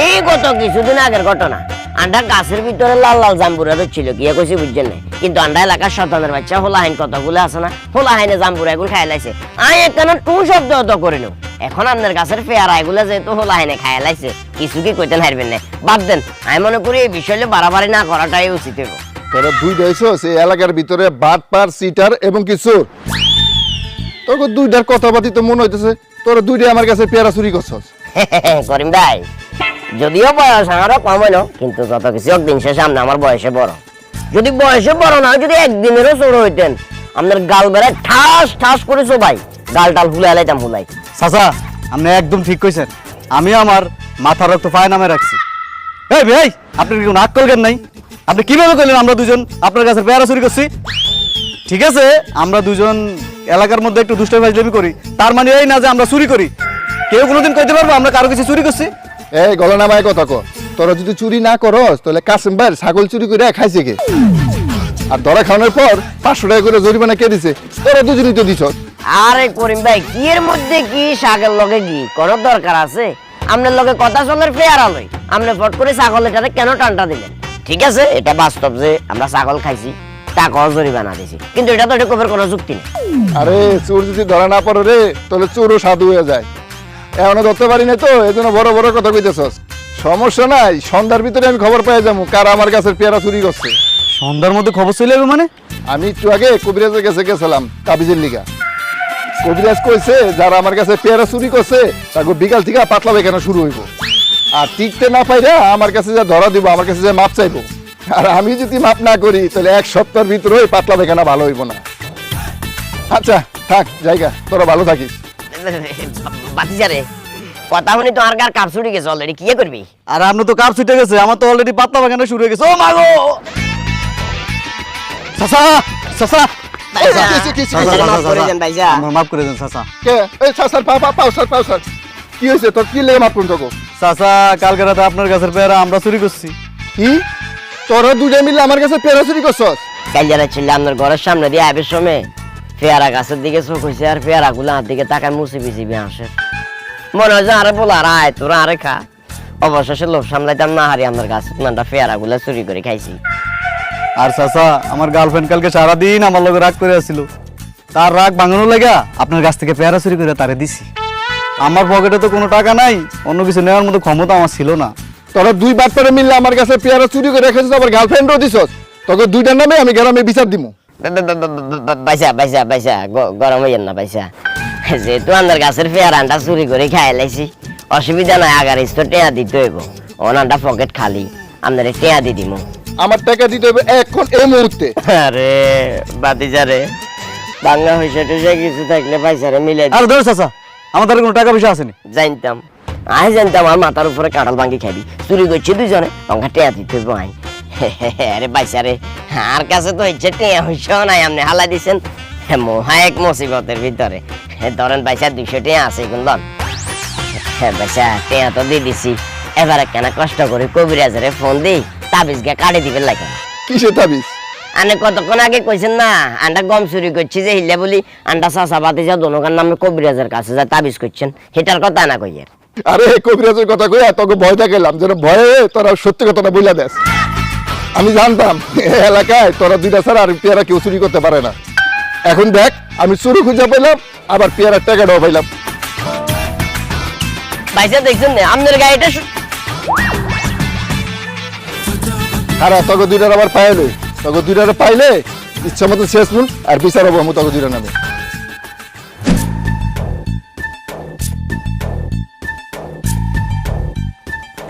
এই গত কিছুদিন আগের ঘটনা, আন্ডা গাছের ভিতরে লাল লাল জাম্বুরা ছিল, কি কইছি বুঝছেন না? কিন্তু আন্ডা এলাকার শতানের বাচ্চা হোলা হাইন কতগুলো আছে না, হোলা হাইনে জাম্বুরা এগুলো খাই লাইছে। আমি এখানে টু শব্দ অত করিনি। এখন আপনার গাছের পেয়ারা এগুলো যেহেতু হোলা হাইনে খাই লাইছে, কিছু কি কইতে হারবেন না, বাদ দেন। আমি মনে করি এই বিষয়ে বাড়াবাড়ি না করাটাই উচিত হইব। তোরা দুই দেখছস এই এলাকার ভিতরে বাটপার, সিটার এবং কিছু তোকে দুইটার কথাবার্তি তো মনে হইতেছে তোরা দুইটাই আমার কাছে পেয়ারা চুরি করছস। করিম ভাই, যদিও বয়স আমারও কম হইলো, কিন্তু যত কিছু একদিন শেষে আপনি আমার বয়সে বড়। যদি বয়সে বড় না, যদি একদিনেরও ছোট হইতেন, আপনার গাল বেড়ায় ঠাস ঠাস করে সবাই গাল টাল হুলাই লাইতাম হুলাই। চাচা আপনি একদম ঠিক কইছেন, আমি আমার মাথার রক্ত পায়ে নামে রাখছি। এই ভাই, আপনি কি কোনো আক্কল জ্ঞান নাই? আপনি কিভাবে কইলেন আমরা দুজন আপনার কাছে পেয়ারা চুরি করছি? ঠিক আছে, আমরা দুজন এলাকার মধ্যে একটু দুষ্টামি ফাজলামি করি, তার মানে এই না যে আমরা চুরি করি। কেউ কোনোদিন কইতে পারবো আমরা কারো কিছু চুরি করছি? এই গলা নামায় কথা কর, তোরা যদি চুরি না করস তাহলে কাসেম ভাইয়ের ছাগল চুরি করে খাইছে কে? আর ধরা খাওয়ানোর পর 500 টাকা করে জরিমানা কে দিছে? তোরা দুজনই তো দিছস। আরে করিম ভাই, কি এর মধ্যে কি শাকের লগে কি কোনো দরকার আছে? আপনার লগে কথা চলের পেয়ারা লই, আপনি ফট করে ছাগলের কেন টানটা দিলেন? ঠিক আছে, এটা বাস্তব যে আমরা ছাগল খাইছি, টাকাও জরিমানা দিছি, কিন্তু এটা তো এটা কোনো যুক্তি নেই। আরে চোর যদি ধরা না পড়ে রে, তাহলে চোরও সাধু হয়ে যায়। এখনো ধরতে পারি না তো, এই জন্য বড় বড় কথা কইতেছস। সমস্যা নাই, সন্ধ্যার ভিতরে আমি খবর পেয়ে যাবো কারা আমার গাছের পেয়ারা চুরি করছে। সন্ধ্যার মধ্যে খবর চলে যাবে মানে? আমি একটু আগে কবিরাজের কাছে গেছিলাম তাবিজের লিগা। কবিরাজ কইছে যারা আমার কাছে পেয়ারা চুরি করছে তাকে বিকাল থেকে পাতলা পায়খানা শুরু হইব, আর টিকতে না পাইরা আমার কাছে যা ধরা দিব, আমার কাছে যা মাপ চাইবো। আর আমি যদি মাপ না করি তাহলে 1 সপ্তাহের ভিতরে ওই পাতলা পায়খানা ভালো হইব না। আচ্ছা থাক, জায়গা তোরা ভালো থাকিস। বাতিজারে কথা শুনি তো আর কাপ ছুটি গেছে অলরেডি, কি করবি? আর আপনি তো কাপ ছুটে গেছে, আমার তো অলরেডি পাতলা বাগানে শুরু হয়ে গেছে। ও মাগো চাচা, চাচা আমার মাফ করে দেন চাচা। কে এই সাসার পাউসার কি হয়েছে তোর? কি লেগে মাপ করুন? চাচা কালকে রাতে আপনার গাছের পেয়ারা আমরা চুরি করছি। কি তোরা দুইটা মিলে আমার কাছে পেয়ারা চুরি করছস? কাল যারা ছিল আপনার ঘরের সামনে দিয়ে আইবের সময় পেয়ারা গাছের দিকে চোখ হয়েছে, আর পেয়ারা গুলো হাত দিকে তাকায় মুছে পিছিয়ে আসে। মনে হয় যে আরে বলো আর আয় তোরা আরে খা। অবশেষে লোভ সামলাইতাম না হারি আমার গাছের নানটা পেয়ারা গুলা চুরি করে খাইছি। আর চাচা আমার গার্লফ্রেন্ড কালকে সারাদিন আমার লগে রাগ করে আসছিল, তার রাগ ভাঙানোর লাগা আপনার গাছ থেকে পেয়ারা চুরি করে তারে দিছি। আমার পকেটে তো কোনো টাকা নাই, অন্য কিছু নেওয়ার মতো ক্ষমতা আমার ছিল না। তোরা দুই বাট করে মিললে আমার কাছে পেয়ারা চুরি করে রেখেছিস, আবার গার্লফ্রেন্ডও দিছস। তোকে দুইটার নামে আমি গ্রামে বিচার দিমু। বাইসা বাইসা বাইসা গরম হইয়েন না বাইসা, যেহেতু আমার গাছের পেয়ারাটা চুরি করে খাই লাইছি, অসুবিধা নাই, আগার তো টেয়া দিতে হইব, ওনারটা পকেট খালি, আপনার টেয়া দি দিমু। আমার টাকা দিতে হবে এখন এই মুহূর্তে। আরে বাতিজা রে, বাংলা হইসা টুসা কিছু থাকলে পয়সারে মিলে আর ধর চাচা, আমাদের কোনো টাকা পয়সা আসেনি। জানতাম, আই জানতাম আমার মাথার উপরে কাঁঠাল ভাঙ্গি খাবি, চুরি করছি দুজনে, আমাকে টেয়া দিতে হইব। আই আরে পয়সারে আর কাছে তো হচ্ছে টেয়া হইসাও নাই, আপনি হালা দিছেন মহা এক মুসিবতের ভিতরে। ধরেন পয়সা 200 টেয়া আছে কোন পয়সা টেয়া তো দিয়ে দিছি, এবারে কেন কষ্ট করে কবিরাজরে ফোন দিই, তাবিজ গিয়ে কাটে দিবেন লাগে। কিসে তাবিজ? আনে কতক্ষণ আগে কইছেন না আন্ডা গম চুরি করছি যে হিলে বলি, আন্ডা চাষা বাতি যা দোনোকার নামে কবিরাজের কাছে যা তাবিজ করছেন, সেটার কথা না কইয়ের। আরে কবিরাজের কথা কই তোকে ভয় দেখাইলাম, যেন ভয়ে তোরা সত্যি কথাটা বইলা দেস। আমি জানতাম এলাকায় তোরা দুইটা ছাড়া আর পেয়ারা কেউ চুরি করতে পারে না। এখন দেখ আমি চুরি খুঁজে পেলাম, আবার পেয়ারার টাকাটাও পাইলাম। পয়সা দেখছেন না আপনার গাড়িটা আর তোকে দুইটার আবার পাইলে, তোকে দুইটার পাইলে ইচ্ছা মতো শেষ মুন আর বিচার হবো আমি তোকে দুইটা নামে।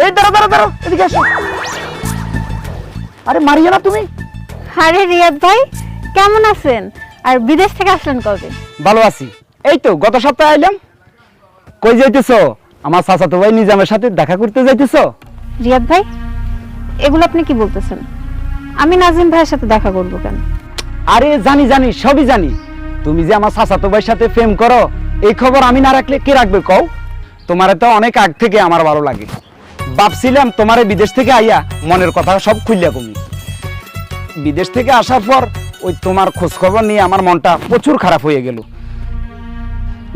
এই দাঁড়া দাঁড়া দাঁড়া, এদিকে আসো। আরে মারিয়া না তুমি? আরে রিয়াদ ভাই, কেমন আছেন? আর বিদেশ থেকে আসলেন কবে? ভালো আছি, এই তো গত সপ্তাহে আইলাম। কই যাইতেছো? আমার চাচাতো ভাই নিজামের সাথে দেখা করতে যাইতেছো? রিয়াদ ভাই, এগুলো আপনি কি বলতেছেন? আমি নাজিম ভাইয়ের সাথে দেখা করব কেন? আরে জানি জানি, সবই জানি। তুমি যে আমার চাচাতো ভাইয়ের সাথে প্রেম করো, এই খবর আমি না রাখলে কে রাখবে কও? তোমারে তো অনেক আগ থেকে আমার ভালো লাগে। ভাবছিলাম তোমারে বিদেশ থেকে আইয়া মনের কথা সব খুললিয়া কমি। বিদেশ থেকে আসার পর ওই তোমার খোঁজ খবর নিয়ে আমার মনটা প্রচুর খারাপ হয়ে গেল।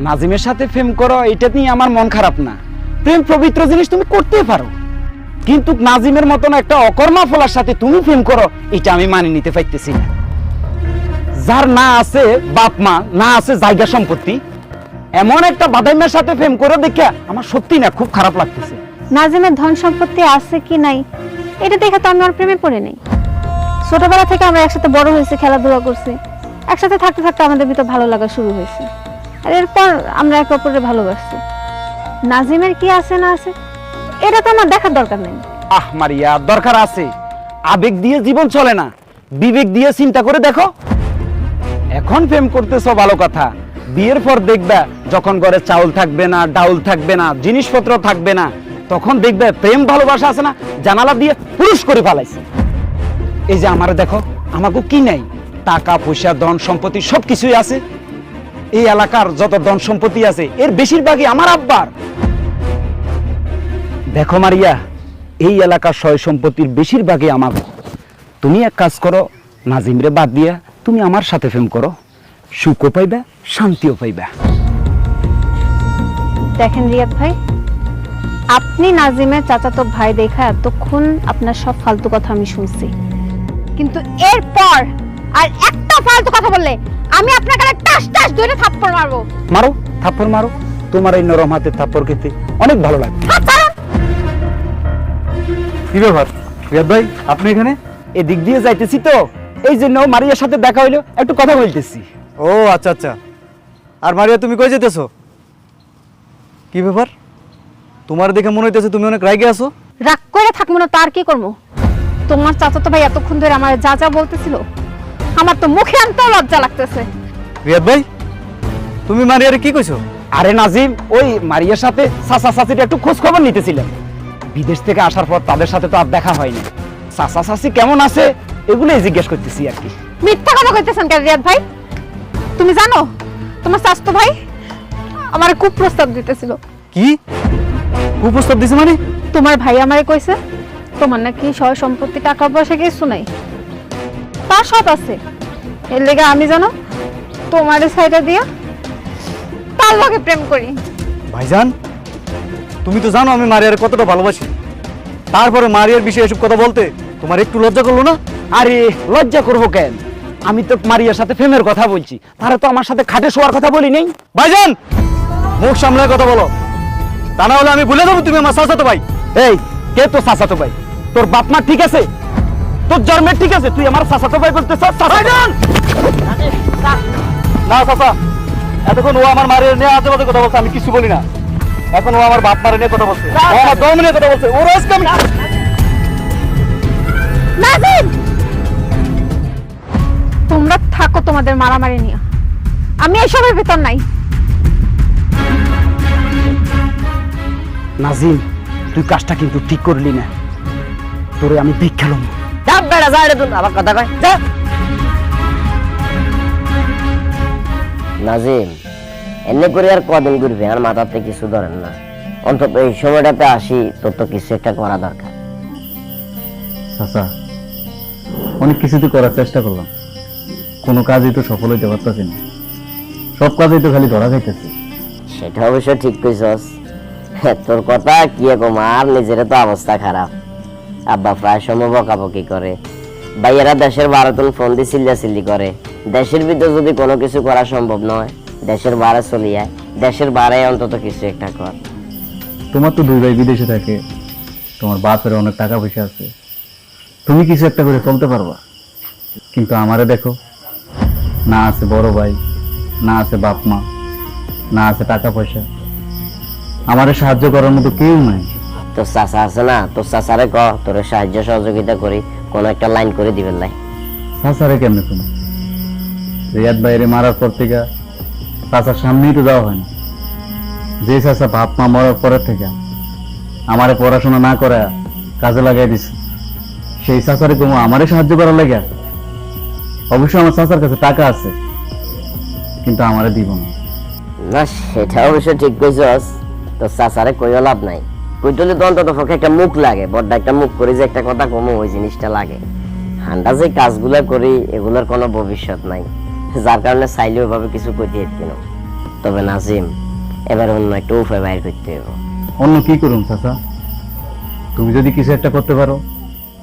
নাজিমের সাথে প্রেম করো, এটা নিয়ে আমার মন খারাপ না। প্রেম পবিত্র জিনিস, তুমি করতে পারো, কিন্তু নাজিমের মতন একটা অকর্মা ফলার সাথে তুমি প্রেম করো, এটা আমি মানি নিতে পারতেছি না। যার না আছে বাপ মা, না আছে জায়গা সম্পত্তি, এমন একটা বাদাইমের সাথে প্রেম করে দেখে আমার সত্যি না খুব খারাপ লাগতেছে। নাজিমের ধন সম্পত্তি আছে কি নাই এটা দেখে তো আমি ওর প্রেমে পড়ে নেই। ছোটবেলা থেকে আমরা একসাথে বড় হয়েছি, খেলাধুলা করছি, একসাথে থাকতে থাকতে আমাদের ভিতর ভালো লাগা শুরু হয়েছে, আর এরপর আমরা একে অপরের ভালোবাসছি। নাজিমের কি আছে না আছে এটা তো আমার দেখার দরকার নেই। আহ মারিয়া, দরকার আছে। আবেগ দিয়ে জীবন চলে না, বিবেক দিয়ে চিন্তা করে দেখো। এখন প্রেম করতেছো ভালো কথা, বিয়ের পর দেখবে যখন ঘরে চাউল থাকবে না, ডাউল থাকবে না, জিনিসপত্র থাকবে না, তখন দেখবে প্রেম ভালোবাসা আছে না জানালা দিয়ে পুরুষ করে ফেলাইছে। এই যে আমার দেখো, আমাকে কি নাই, টাকা পয়সা ধন সম্পত্তি সবকিছুই আছে। এই এলাকার যত ধন সম্পত্তি আছে এর বেশিরভাগই আমার আব্বার। দেখো মারিয়া, এই এলাকার সয় সম্পত্তির বেশিরভাগই আমার। তুমি এক কাজ করো, নাজিমরে বাদ দিয়া তুমি আমার সাথে প্রেম করো, সুখও পাইবা, শান্তিও পাইবা। দেখেন রিয়াদ ভাই, আপনি নাজিমের চাচাতো ভাই দেখা এতক্ষণ আপনার সব ফালতু কথা আমি শুনছি, কিন্তু এরপর আর একটা ফালতু কথা বললে আমি আপনার গালে টাস টাস ধরে থাপ্পড় মারবো। মারো, থাপ্পড় মারো, তোমার এই নরম হাতে থাপ্পড় খেতে অনেক ভালো লাগে। কি ব্যাপার রিয়াদ ভাই, আপনি এখানে? এদিক দিয়ে যাইতেছি তো, এই জন্য মারিয়ার সাথে দেখা হইলো, একটু কথা বলতেছি। ও আচ্ছা আচ্ছা। আর মারিয়া, তুমি কই যেতেছো? কি ব্যাপার, তোমার দেখে মনে হইতেছে তুমি অনেক রাগে আছো। রাগ করে থাকবো না, তার কি করবো? তোমার চাচাতো ভাই এতক্ষণ ধরে আমার যা যা বলতেছিল, আমার তো মুখে আনতেও লজ্জা লাগতেছে। রিয়াদ ভাই, তুমি মারিয়ারে কি কইছো? আরে নাজিম, ওই মারিয়ার সাথে চাচা চাচির একটু খোঁজ খবর নিতেছিলেন। বিদেশ থেকে আসার পর তাদের সাথে তো আর দেখা হয়নি। চাচা চাচি কেমন আছে এগুলোই জিজ্ঞেস করতেছি আর কি। মিথ্যা কথা কইতেছেন কেন রিয়াদ ভাই? তুমি জানো তোমার চাচাতো ভাই আমার খুব প্রস্তাব দিতেছিল। কি কুপ্রস্তাব দিছে মানে? তোমার ভাই আমারে কইছে তোমার নাকি সয় সম্পত্তি টাকা পয়সা কিছু নাই, তার সব আছে, এর লেগে আমি জানো তোমার সাইডে দিয়া তার লগে প্রেম করি। ভাইজান, তুমি তো জানো আমি মারিয়ার কতটা ভালোবাসি, তারপরে মারিয়ার বিষয়ে এসব কথা বলতে তোমার একটু লজ্জা করলো না? আরে লজ্জা করবো কেন, আমি তো মারিয়ার সাথে প্রেমের কথা বলছি, তারা তো আমার সাথে খাটে শোয়ার কথা বলি নেই। ভাইজান, মুখ সামলায় কথা বলো, তা না হলে আমি ভুলে যাবো তুমি আমার চাচাতো ভাই। এই কে তো চাচাতো ভাই? তোর বাপ মা ঠিক আছে, তোর জন্মের ঠিক আছে, তুই আমার চাচাতো ভাই বলতে চাস? ভাইজান! না চাচা, এতক্ষণ ও আমার মারিয়ার নিয়ে আজে বাজে কথা বলছে, আমি কিছু বলি না। এখন ও আমার বাপ মারে নিয়ে কথা বলছে, ও আমার দম নিয়ে কথা বলছে, ওর আজকে আমি নাজিম, তোমরা থাকো তোমাদের মারামারি নিয়ে, আমি এসবের ভিতর নাই। নাজিম, তুই কাজটা কিন্তু ঠিক করলি না, তোরে আমি দেখালাম। যা বেড়া যা, এটা আবার কথা কয় যা। নাজিম, এমনি করে আর কদিন ঘুরবে, আর মাথাতে কিছু ধরেন না। অন্তত এই সময়টাতে আসি, তোর তো কিছু একটা করা দরকার। চাচা, অনেক কিছু তো করার চেষ্টা করলাম, কোনো কাজই তো সফল হইতে পারতেছি না, সব কাজেই তো খালি ধরা খাইতেছি। সেটা অবশ্য ঠিক কইছস, তোর কথা কি কম, আর নিজের তো অবস্থা খারাপ। আব্বা প্রায় সময় বকাবকি করে, ভাইয়েরা দেশের বারোতন ফোন দিয়ে চিল্লাচিল্লি করে। দেশের ভিতরে যদি কোনো কিছু করা সম্ভব নয়, দেশের বাইরে চলে যায়, দেশের বাইরে অন্তত কিছু একটা কর। তোমার তো দুই ভাই বিদেশে থাকে, তোমার বাপের অনেক টাকা পয়সা আছে, তুমি কিছু একটা করে চলতে পারবা। কিন্তু আমারে দেখো, না আছে বড় ভাই, না আছে বাপ মা, না আছে টাকা পয়সা, আমারে সাহায্য করার মতো কেউ নাই। তোর চাচা আছে না, তোর চাচারে ক তোর সাহায্য সহযোগিতা করি, কোনো একটা লাইন করে দিবেন লাই। চাচারে কেমনে তুমি? রিয়াদ বাইরে মারার পর থেকে চাচার সামনেই তো যাওয়া হয় না। যে চাচা বাপ মা মরার পরের থেকে আমারে পড়াশোনা না করে কাজে লাগাই দিছে, সেই চাচারে কোনো আমারে সাহায্য করার লাগে? অবশ্যই আমার চাচার কাছে টাকা আছে, কিন্তু আমারে দিব না। না সেটা অবশ্য ঠিক কইছস, তোর চাচারে কইও লাভ নাই, কইতলে তো অন্তত পক্ষে একটা মুখ লাগে, বড় একটা মুখ করে যে একটা কথা কমো ওই জিনিসটা লাগে। হান্ডা যে কাজগুলো করি এগুলোর কোনো ভবিষ্যৎ নাই, যার কারণে চাইলেও ওইভাবে কিছু কইতে কেন। তবে নাজিম, এবার অন্য একটা উপায় বাইর করতে হবে। অন্য কি করুন চাচা? তুমি যদি কিছু একটা করতে পারো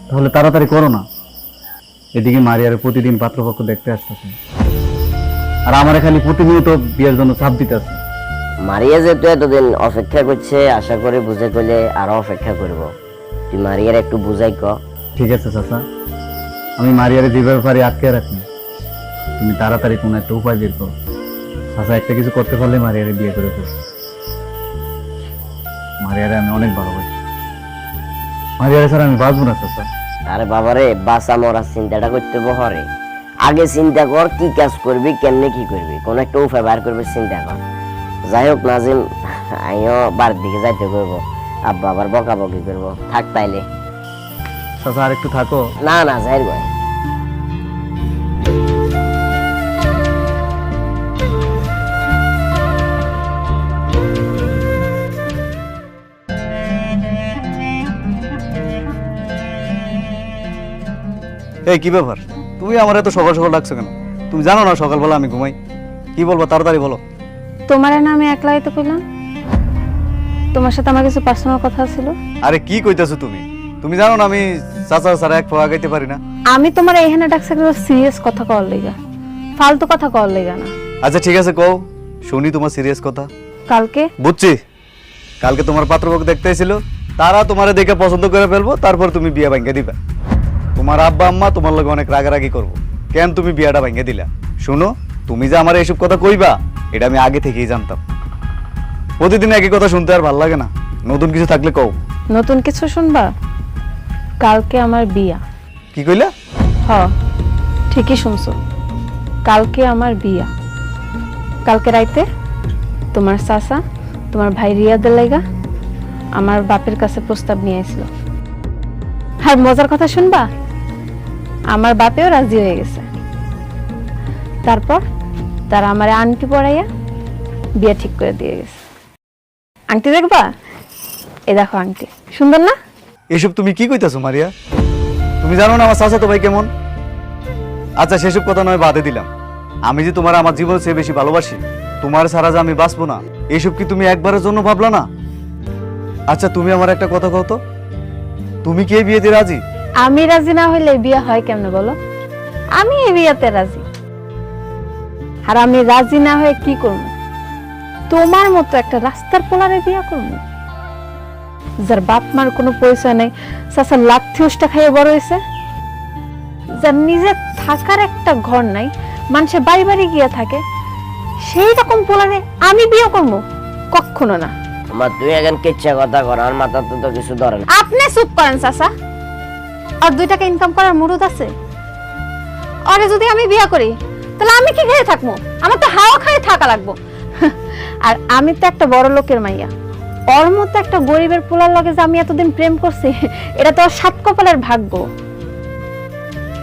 তাহলে তাড়াতাড়ি করো না। এদিকে মারিয়ারে প্রতিদিন পাত্রপক্ষ দেখতে আসতেছে, আর আমারে খালি প্রতিনিয়ত বিয়ের জন্য চাপ দিতে আছে। মারিয়া যেহেতু এতদিন অপেক্ষা করছে, আশা করি বুঝে কইলে আরো অপেক্ষা করব। তুই মারিয়ার একটু বুঝাই ক। ঠিক আছে চাচা, আমি মারিয়ারে যেভাবে পারি আটকে রাখি, তুমি তাড়াতাড়ি কোনো একটা উপায় বের করো। চাচা একটা কিছু করতে পারলে মারিয়ারে বিয়ে করে ফেলবো। মারিয়ারে আমি অনেক ভালোবাসি, মারিয়ারে স্যার আমি বাঁচবো না চাচা। আরে বাবারে, বাঁচা মরার চিন্তাটা করতে বহরে, আগে চিন্তা কর কি কাজ করবি, কেমনে কি করবি, কোন একটা উপায় বার করবি, চিন্তা কর। যাই হোক নাজিম, আমিও বাড়ির দিকে যাইতে করবো, আব্বা আবার বকাবকি করবো। থাক তাইলে। চাচা আর একটু থাকো। না না, যাই ভাই। এই কি ব্যাপার, তুমি আমার এত সকাল সকাল ডাকছো কেন? তুমি জানো না সকালবেলা আমি ঘুমাই। কি বলবো তাড়াতাড়ি বলো। তোমার না আমি একলা হইতে কইলাম, তোমার সাথে আমার কিছু পার্সোনাল কথা ছিল। আরে কি কইতাছো তুমি? তুমি জানো না আমি চাচা ছাড়া এক ফোয়া গাইতে পারি না। আমি তোমার এইখানে ডাকছি একটা সিরিয়াস কথা কওয়ার লাগা, ফালতু কথা কওয়ার লাগা না। আচ্ছা ঠিক আছে কও, শুনি তোমার সিরিয়াস কথা। কালকে বুঝছি, কালকে তোমার পাত্রপক্ষ দেখতে এসেছিল, তারা তোমারে দেখে পছন্দ করে ফেলবো, তারপর তুমি বিয়ে ভাঙ্গে দিবা। তোমার আব্বা আম্মা তোমার লগে অনেক রাগারাগি করবো, কেন তুমি বিয়াটা ভাঙ্গে দিলা। শুনো, তুমি যে আমার এইসব কথা কইবা এটা আমি আগে থেকেই জানতাম। প্রতিদিন একই কথা শুনতে আর ভাল লাগে না, নতুন কিছু থাকলে কও। নতুন কিছু শুনবা? কালকে আমার বিয়া। কি কইলা? হ, ঠিকই শুনছো, কালকে আমার বিয়া। কালকে রাইতে তোমার চাচা তোমার ভাই রিয়াদের লাগা আমার বাপের কাছে প্রস্তাব নিয়ে আসছিল। আর মজার কথা শুনবা, আমার বাপেও রাজি হয়ে গেছে। তারপর তারা আমার আংটি পরাইয়া বিয়ে ঠিক করে দিয়ে গেছে। আংটি দেখবা? এ দেখো আংটি, সুন্দর না? এসব তুমি কি কইতাছো মারিয়া? তুমি জানো না আমার চাচা তো ভাই কেমন? আচ্ছা সেসব কথা নয় বাদে দিলাম, আমি যে তোমার আমার জীবন চেয়ে বেশি ভালোবাসি, তোমার ছাড়া যে আমি বাঁচবো না, এসব কি তুমি একবারের জন্য ভাবলা না? আচ্ছা তুমি আমার একটা কথা কও তো, তুমি কি এই বিয়েতে রাজি? আমি রাজি না হইলে বিয়ে হয় কেমনে বলো? আমি এই বিয়েতে রাজি। আর আমি রাজি না হয়ে কি করবো? তোমার মতো একটা রাস্তার পোলারে বিয়ে করবো, যার বাপ মার কোনো পরিচয় নেই, চাচার লাথি উষ্টা খাইয়ে বড় হয়েছে, যার নিজের থাকার একটা ঘর নাই, মানুষের বাড়ি বাড়ি গিয়ে থাকে, সেই রকম পোলারে আমি বিয়ে করবো? কখনো না। আমার তুই এখন কিচ্ছা কথা কর, আর মাথা তো কিছু ধরে না। আপনি চুপ করেন চাচা। আর 2 টাকা ইনকাম করার মুরুদ আছে? আরে যদি আমি বিয়া করি তাহলে আমি কি খেয়ে থাকবো? আমার তো হাওয়া খায় থাকা লাগবো। আর আমি তো একটা বড় লোকের মাইয়া, ওর মতো একটা গরিবের পোলার লগে যে আমি এতদিন প্রেম করছি, এটা তো ওর 7 কপালের ভাগ্য।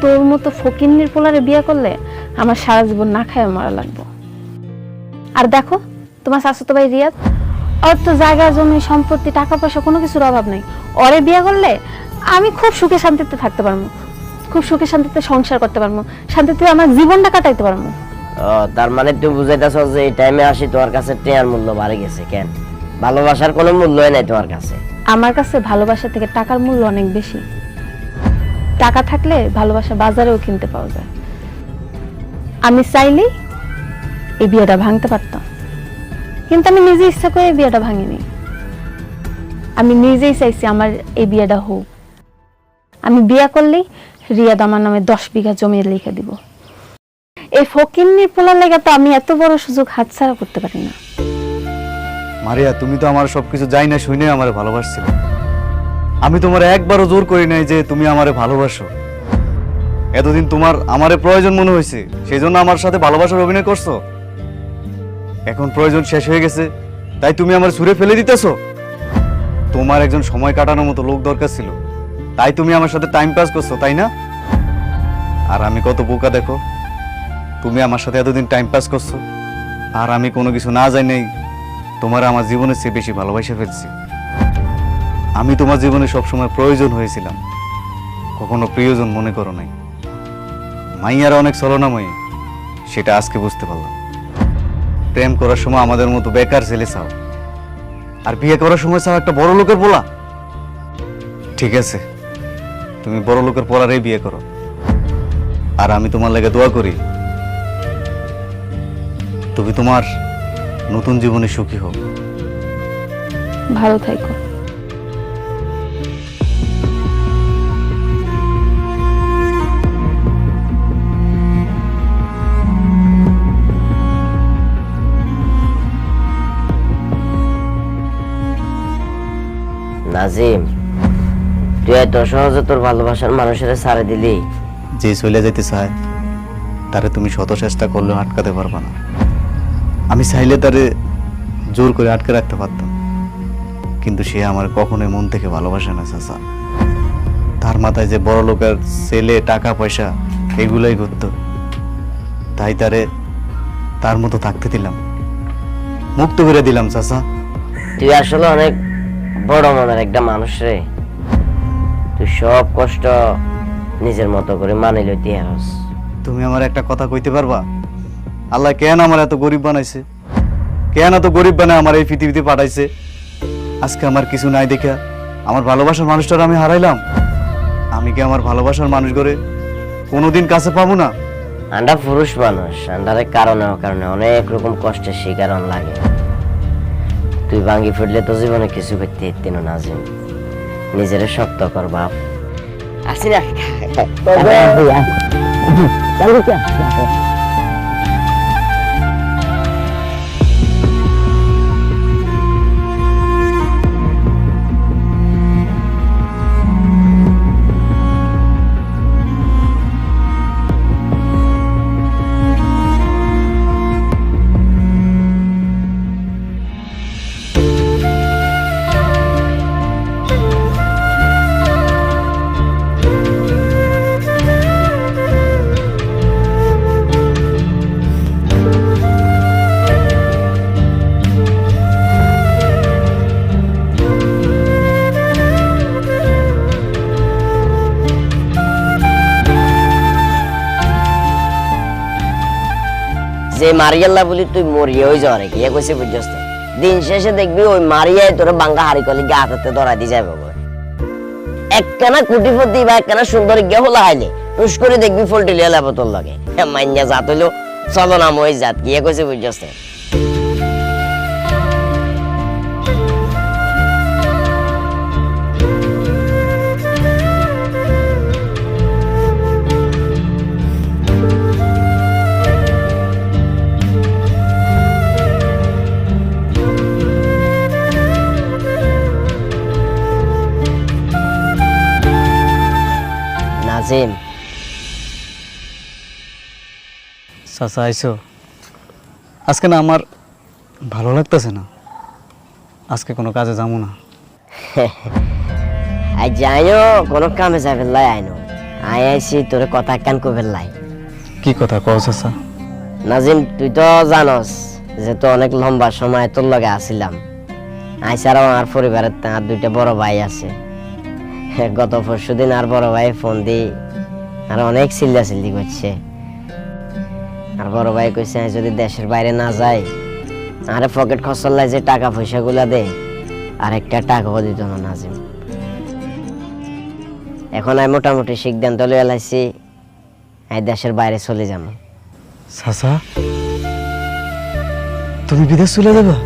তোর মতো ফকিন্নির পোলারে বিয়া করলে আমার সারা জীবন না খায় মারা লাগবো। আর দেখো তোমার শাশুড়ি ভাই রিয়াদ, ওর তো জায়গা জমি সম্পত্তি টাকা পয়সা কোনো কিছুর অভাব নাই। ওরে বিয়া করলে আমি খুব সুখে শান্তিতে থাকতে পারবো, খুব সুখে শান্তিতে সংসার করতে পারবো, শান্তিতে আমার জীবনটা কাটাইতে পারবো। ও তার মানে তুই বুঝাইতেছ যে এই টাইমে আসি তোমার কাছে টিয়ার মূল্য বাড়ে গেছে? কেন, ভালোবাসার কোনো মূল্যই নাই তোমার কাছে? আমার কাছে ভালোবাসা থেকে টাকার মূল্য অনেক বেশি। টাকা থাকলে ভালোবাসা বাজারেও কিনতে পাওয়া যায়। আমি চাইলে এই বিয়েটা ভাঙতে পারতাম, কিন্তু আমি নিজে ইচ্ছা করে এই বিয়েটা ভাঙিনি। আমি নিজেই চাইছি আমার এই বিয়েটা হোক। আমি বিয়ে করলেই রিয়াদ আমার নামে 10 বিঘা জমি লিখে দিব। এই ফকিন্নির পোলার লেগে তো আমি এত বড় সুযোগ হাতছাড়া করতে পারি না। মারিয়া, তুমি তো আমার সবকিছু যাই না শুনে আমারে ভালোবাসছিলে। আমি তোমার একবারও জোর করি নাই যে তুমি আমারে ভালোবাসো। এতদিন তোমার আমারে প্রয়োজন মনে হয়েছে, সেই জন্য আমার সাথে ভালোবাসার অভিনয় করছো। এখন প্রয়োজন শেষ হয়ে গেছে তাই তুমি আমার ছুঁড়ে ফেলে দিতেছো। তোমার একজন সময় কাটানোর মতো লোক দরকার ছিল, তাই তুমি আমার সাথে টাইম পাস করছো, তাই না? আর আমি কত বোকা দেখো, তুমি আমার সাথে এতদিন টাইম পাস করছো, আর আমি কোনো কিছু না জানি তোমার আমার জীবনের চেয়ে বেশি ভালোবাসা ফেলছি। আমি তোমার জীবনে সবসময় প্রয়োজন হয়েছিলাম, কখনো প্রিয়জন মনে করো নাই। মাইয়ারা অনেক ছলনাময়ী, সেটা আজকে বুঝতে পারলাম। প্রেম করার সময় আমাদের মতো বেকার ছেলে চাও, আর বিয়ে করার সময় চাও একটা বড় লোকের পোলা। ঠিক আছে, তুমি বড় লোকের পোলারেই বিয়ে করো, আর আমি তোমার লাগে দোয়া করি তুমি তোমার নতুন জীবনে সুখী হও। ভালো থাকো। নাজিম, তুই এত সহজে তোর ভালোবাসার মানুষের ছাড়ে দিলি? যে চলে যেতে চায় তারে তুমি শত চেষ্টা করলেও আটকাতে পারবা না। আমি চাইলে তারে জোর করে আটকে রাখতে পারতাম, কিন্তু সে আমার কখনোই মন থেকে ভালোবাসে না চাচা। তার মাথায় যে বড় লোকের ছেলে, টাকা পয়সা এগুলোই ঘুরত, তাই তারে তার মতো থাকতে দিলাম, মুক্ত করে দিলাম চাচা। তুই আসলে অনেক বড় মনের একটা মানুষ রে। তুই সব কষ্ট নিজের মতো করে মানি লইতে পারস। তুমি আমার একটা কথা কইতে পারবা, আল্লাহ কেন আমার এত গরিব বানাইছে? কেন এত গরিব বানায় আমার এই পৃথিবীতে পাঠাইছে? আজকে আমার কিছু নাই দেখা আমার ভালোবাসার মানুষটার আমি হারাইলাম। আমি কি আমার ভালোবাসার মানুষ করে কোনোদিন কাছে পাবো না? আন্ডা পুরুষ মানুষ, আন্ডারে কারণে কারণে অনেক রকম কষ্টের শিকার লাগে। তুই ভাঙ্গি ফুটলে তো জীবনে কিছু করতে ইত্তিন নাজিম। নিজের শক্ত কর বাপ। আসি না যে মারিয়াল্লা বলি তুই মরিয়ে হয়ে যাওয়ার কি কইছে বুঝছস? দিন শেষে দেখবি ওই মারিয়ায় তোর বাঙ্গা হাড়ি কলি গা হাতে ধরা দি যাবে। একখানা কুটিপতি বা একখানা সুন্দরী গিয়ে হলা হাইলে টুস করে দেখবি ফলটি লিয়ে লাভ তোর লাগে। মাইন্যা জাত হইলো চলো না মই জাত গিয়ে কইছে বুঝছস? নাজিম, চাচা আইসো। আজকে না আমার ভালো লাগতেছে না, আজকে কোনো কাজে যাবো না। আজ যাইও কোনো কামে যাবে লাই আইনো, আই আইছি তোর কথা কান কবে লাই। কি কথা কও চাচা? নাজিম, তুই তো জানস যে তো অনেক লম্বা সময় তোর লগে আসিলাম। আইসারাও আমার পরিবারের তার দুইটা বড় ভাই আছে। গত পরশুদিন আর বড় ভাই ফোন দি আর অনেক চিল্লাচিল্লি করছে। আর বড় ভাই কইছে আমি যদি দেশের বাইরে না যাই, আরে পকেট খসল্লাই যে টাকা পয়সা গুলা দে আর একটা টাকাও দিত না নাজিম। এখন আমি মোটামুটি সিদ্ধান্ত লইয়া লাইছি আমি দেশের বাইরে চলে যাব। চাচা তুমি বিদেশ চলে যাবা?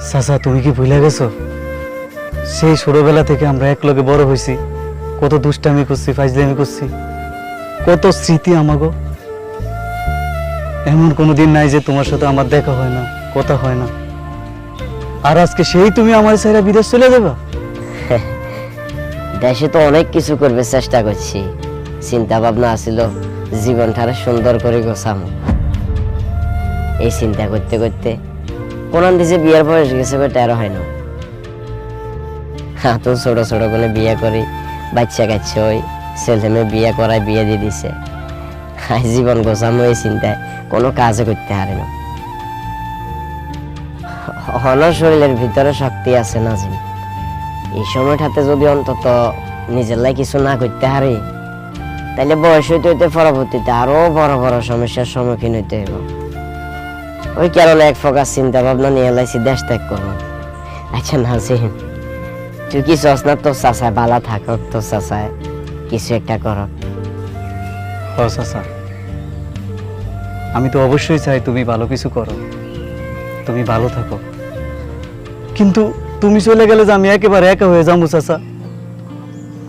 চাচা তুমি কি ভুলে গেছো সেই ছোটবেলা থেকে আমরা একলগে বড় হয়েছি, কত দুষ্টামি করছি, ফাইজলামি করছি, কত স্মৃতি আমাগো। এমন কোনো দিন নাই যে তোমার সাথে আমার দেখা হয় না, কথা হয় না। আর আজকে সেই তুমি আমার ছেড়ে বিদেশ চলে যাবা? দেশে তো অনেক কিছু করবে চেষ্টা করছি, চিন্তা ভাবনা আছিল জীবনটারে সুন্দর করে গোছামো। এই চিন্তা করতে করতে কোনান দিছে বিয়ের বয়স গেছে বেটারও হয় না। তো ছোট ছোট করে বিয়ে করি, বাচ্চা কাচ্চা ওই ছেলে মেয়ে বিয়ে করায় বিয়ে দিয়ে দিছে। জীবন গোছামো এই চিন্তায় কোনো কাজে করতে পারে না। হল শরীরের ভিতরে শক্তি আছে নাজিম, এই সময়টাতে যদি অন্তত নিজের লাই কিছু না করতে পারি, তাহলে বয়স হইতে হইতে পরবর্তীতে আরো বড় বড় সমস্যার সম্মুখীন হইতে হইব। ওই কারণে এক ফোকাস চিন্তা ভাবনা নিয়ে লাইছি দেশ ত্যাগ করবো। আচ্ছা নাজিম, তুই কি চাস না তোর চাচায় বালা থাকক, তোর চাচায় কিছু একটা করক? ও চাচা, আমি তো অবশ্যই চাই তুমি ভালো কিছু করো, তুমি ভালো থাকো। কিন্তু তুমি চলে গেলে যে আমি একেবারে একা হয়ে যাবো চাচা,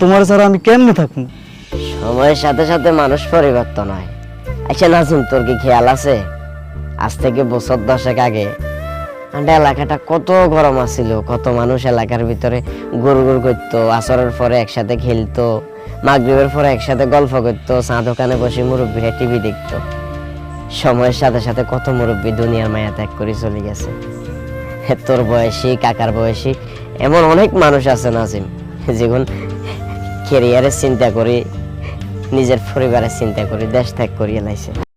তোমার ছাড়া আমি কেমনে থাকবো? সময়ের সাথে সাথে মানুষ পরিবর্তন হয়। আচ্ছা নাজিম, তোর কি খেয়াল আছে আজ থেকে বছর 10 আগে আমাদের এলাকাটা কত গরম আছিল, কত মানুষ এলাকার ভিতরে গুড় গুড় করতো, আসরের পরে একসাথে খেলতো, মাগরিবের পরে একসাথে গল্প করতো, চা দোকানে বসে মুরব্বীরা টিভি দেখতো। সময়ের সাথে সাথে কত মুরব্বী দুনিয়ার মায়া ত্যাগ করে চলে গেছে। তোর বয়সী, কাকার বয়সী এমন অনেক মানুষ আছে নাজিম, যেগুন ক্যারিয়ারের চিন্তা করি, নিজের পরিবারের চিন্তা করি দেশ ত্যাগ করিয়ে লাইছে।